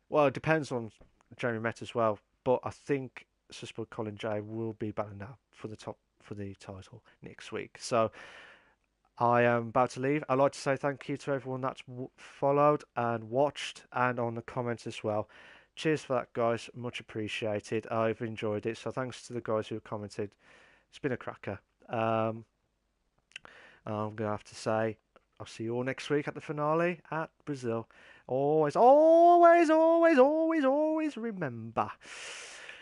Speaker 1: Well, it depends on Jeremy Met as well, but I think Spud Colin J will be battling out for the title next week. So I am about to leave. I'd like to say thank you to everyone that's followed and watched and on the comments as well. Cheers for that, guys. Much appreciated. I've enjoyed it. So thanks to the guys who have commented. It's been a cracker. I'm going to have to say I'll see you all next week at the finale at Brazil. Always, always, always, always, always remember,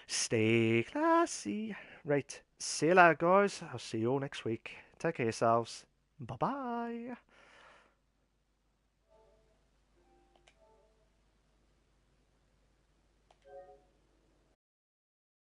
Speaker 1: stay classy. Right. See you later, guys. I'll see you all next week. Take care of yourselves. Bye-bye.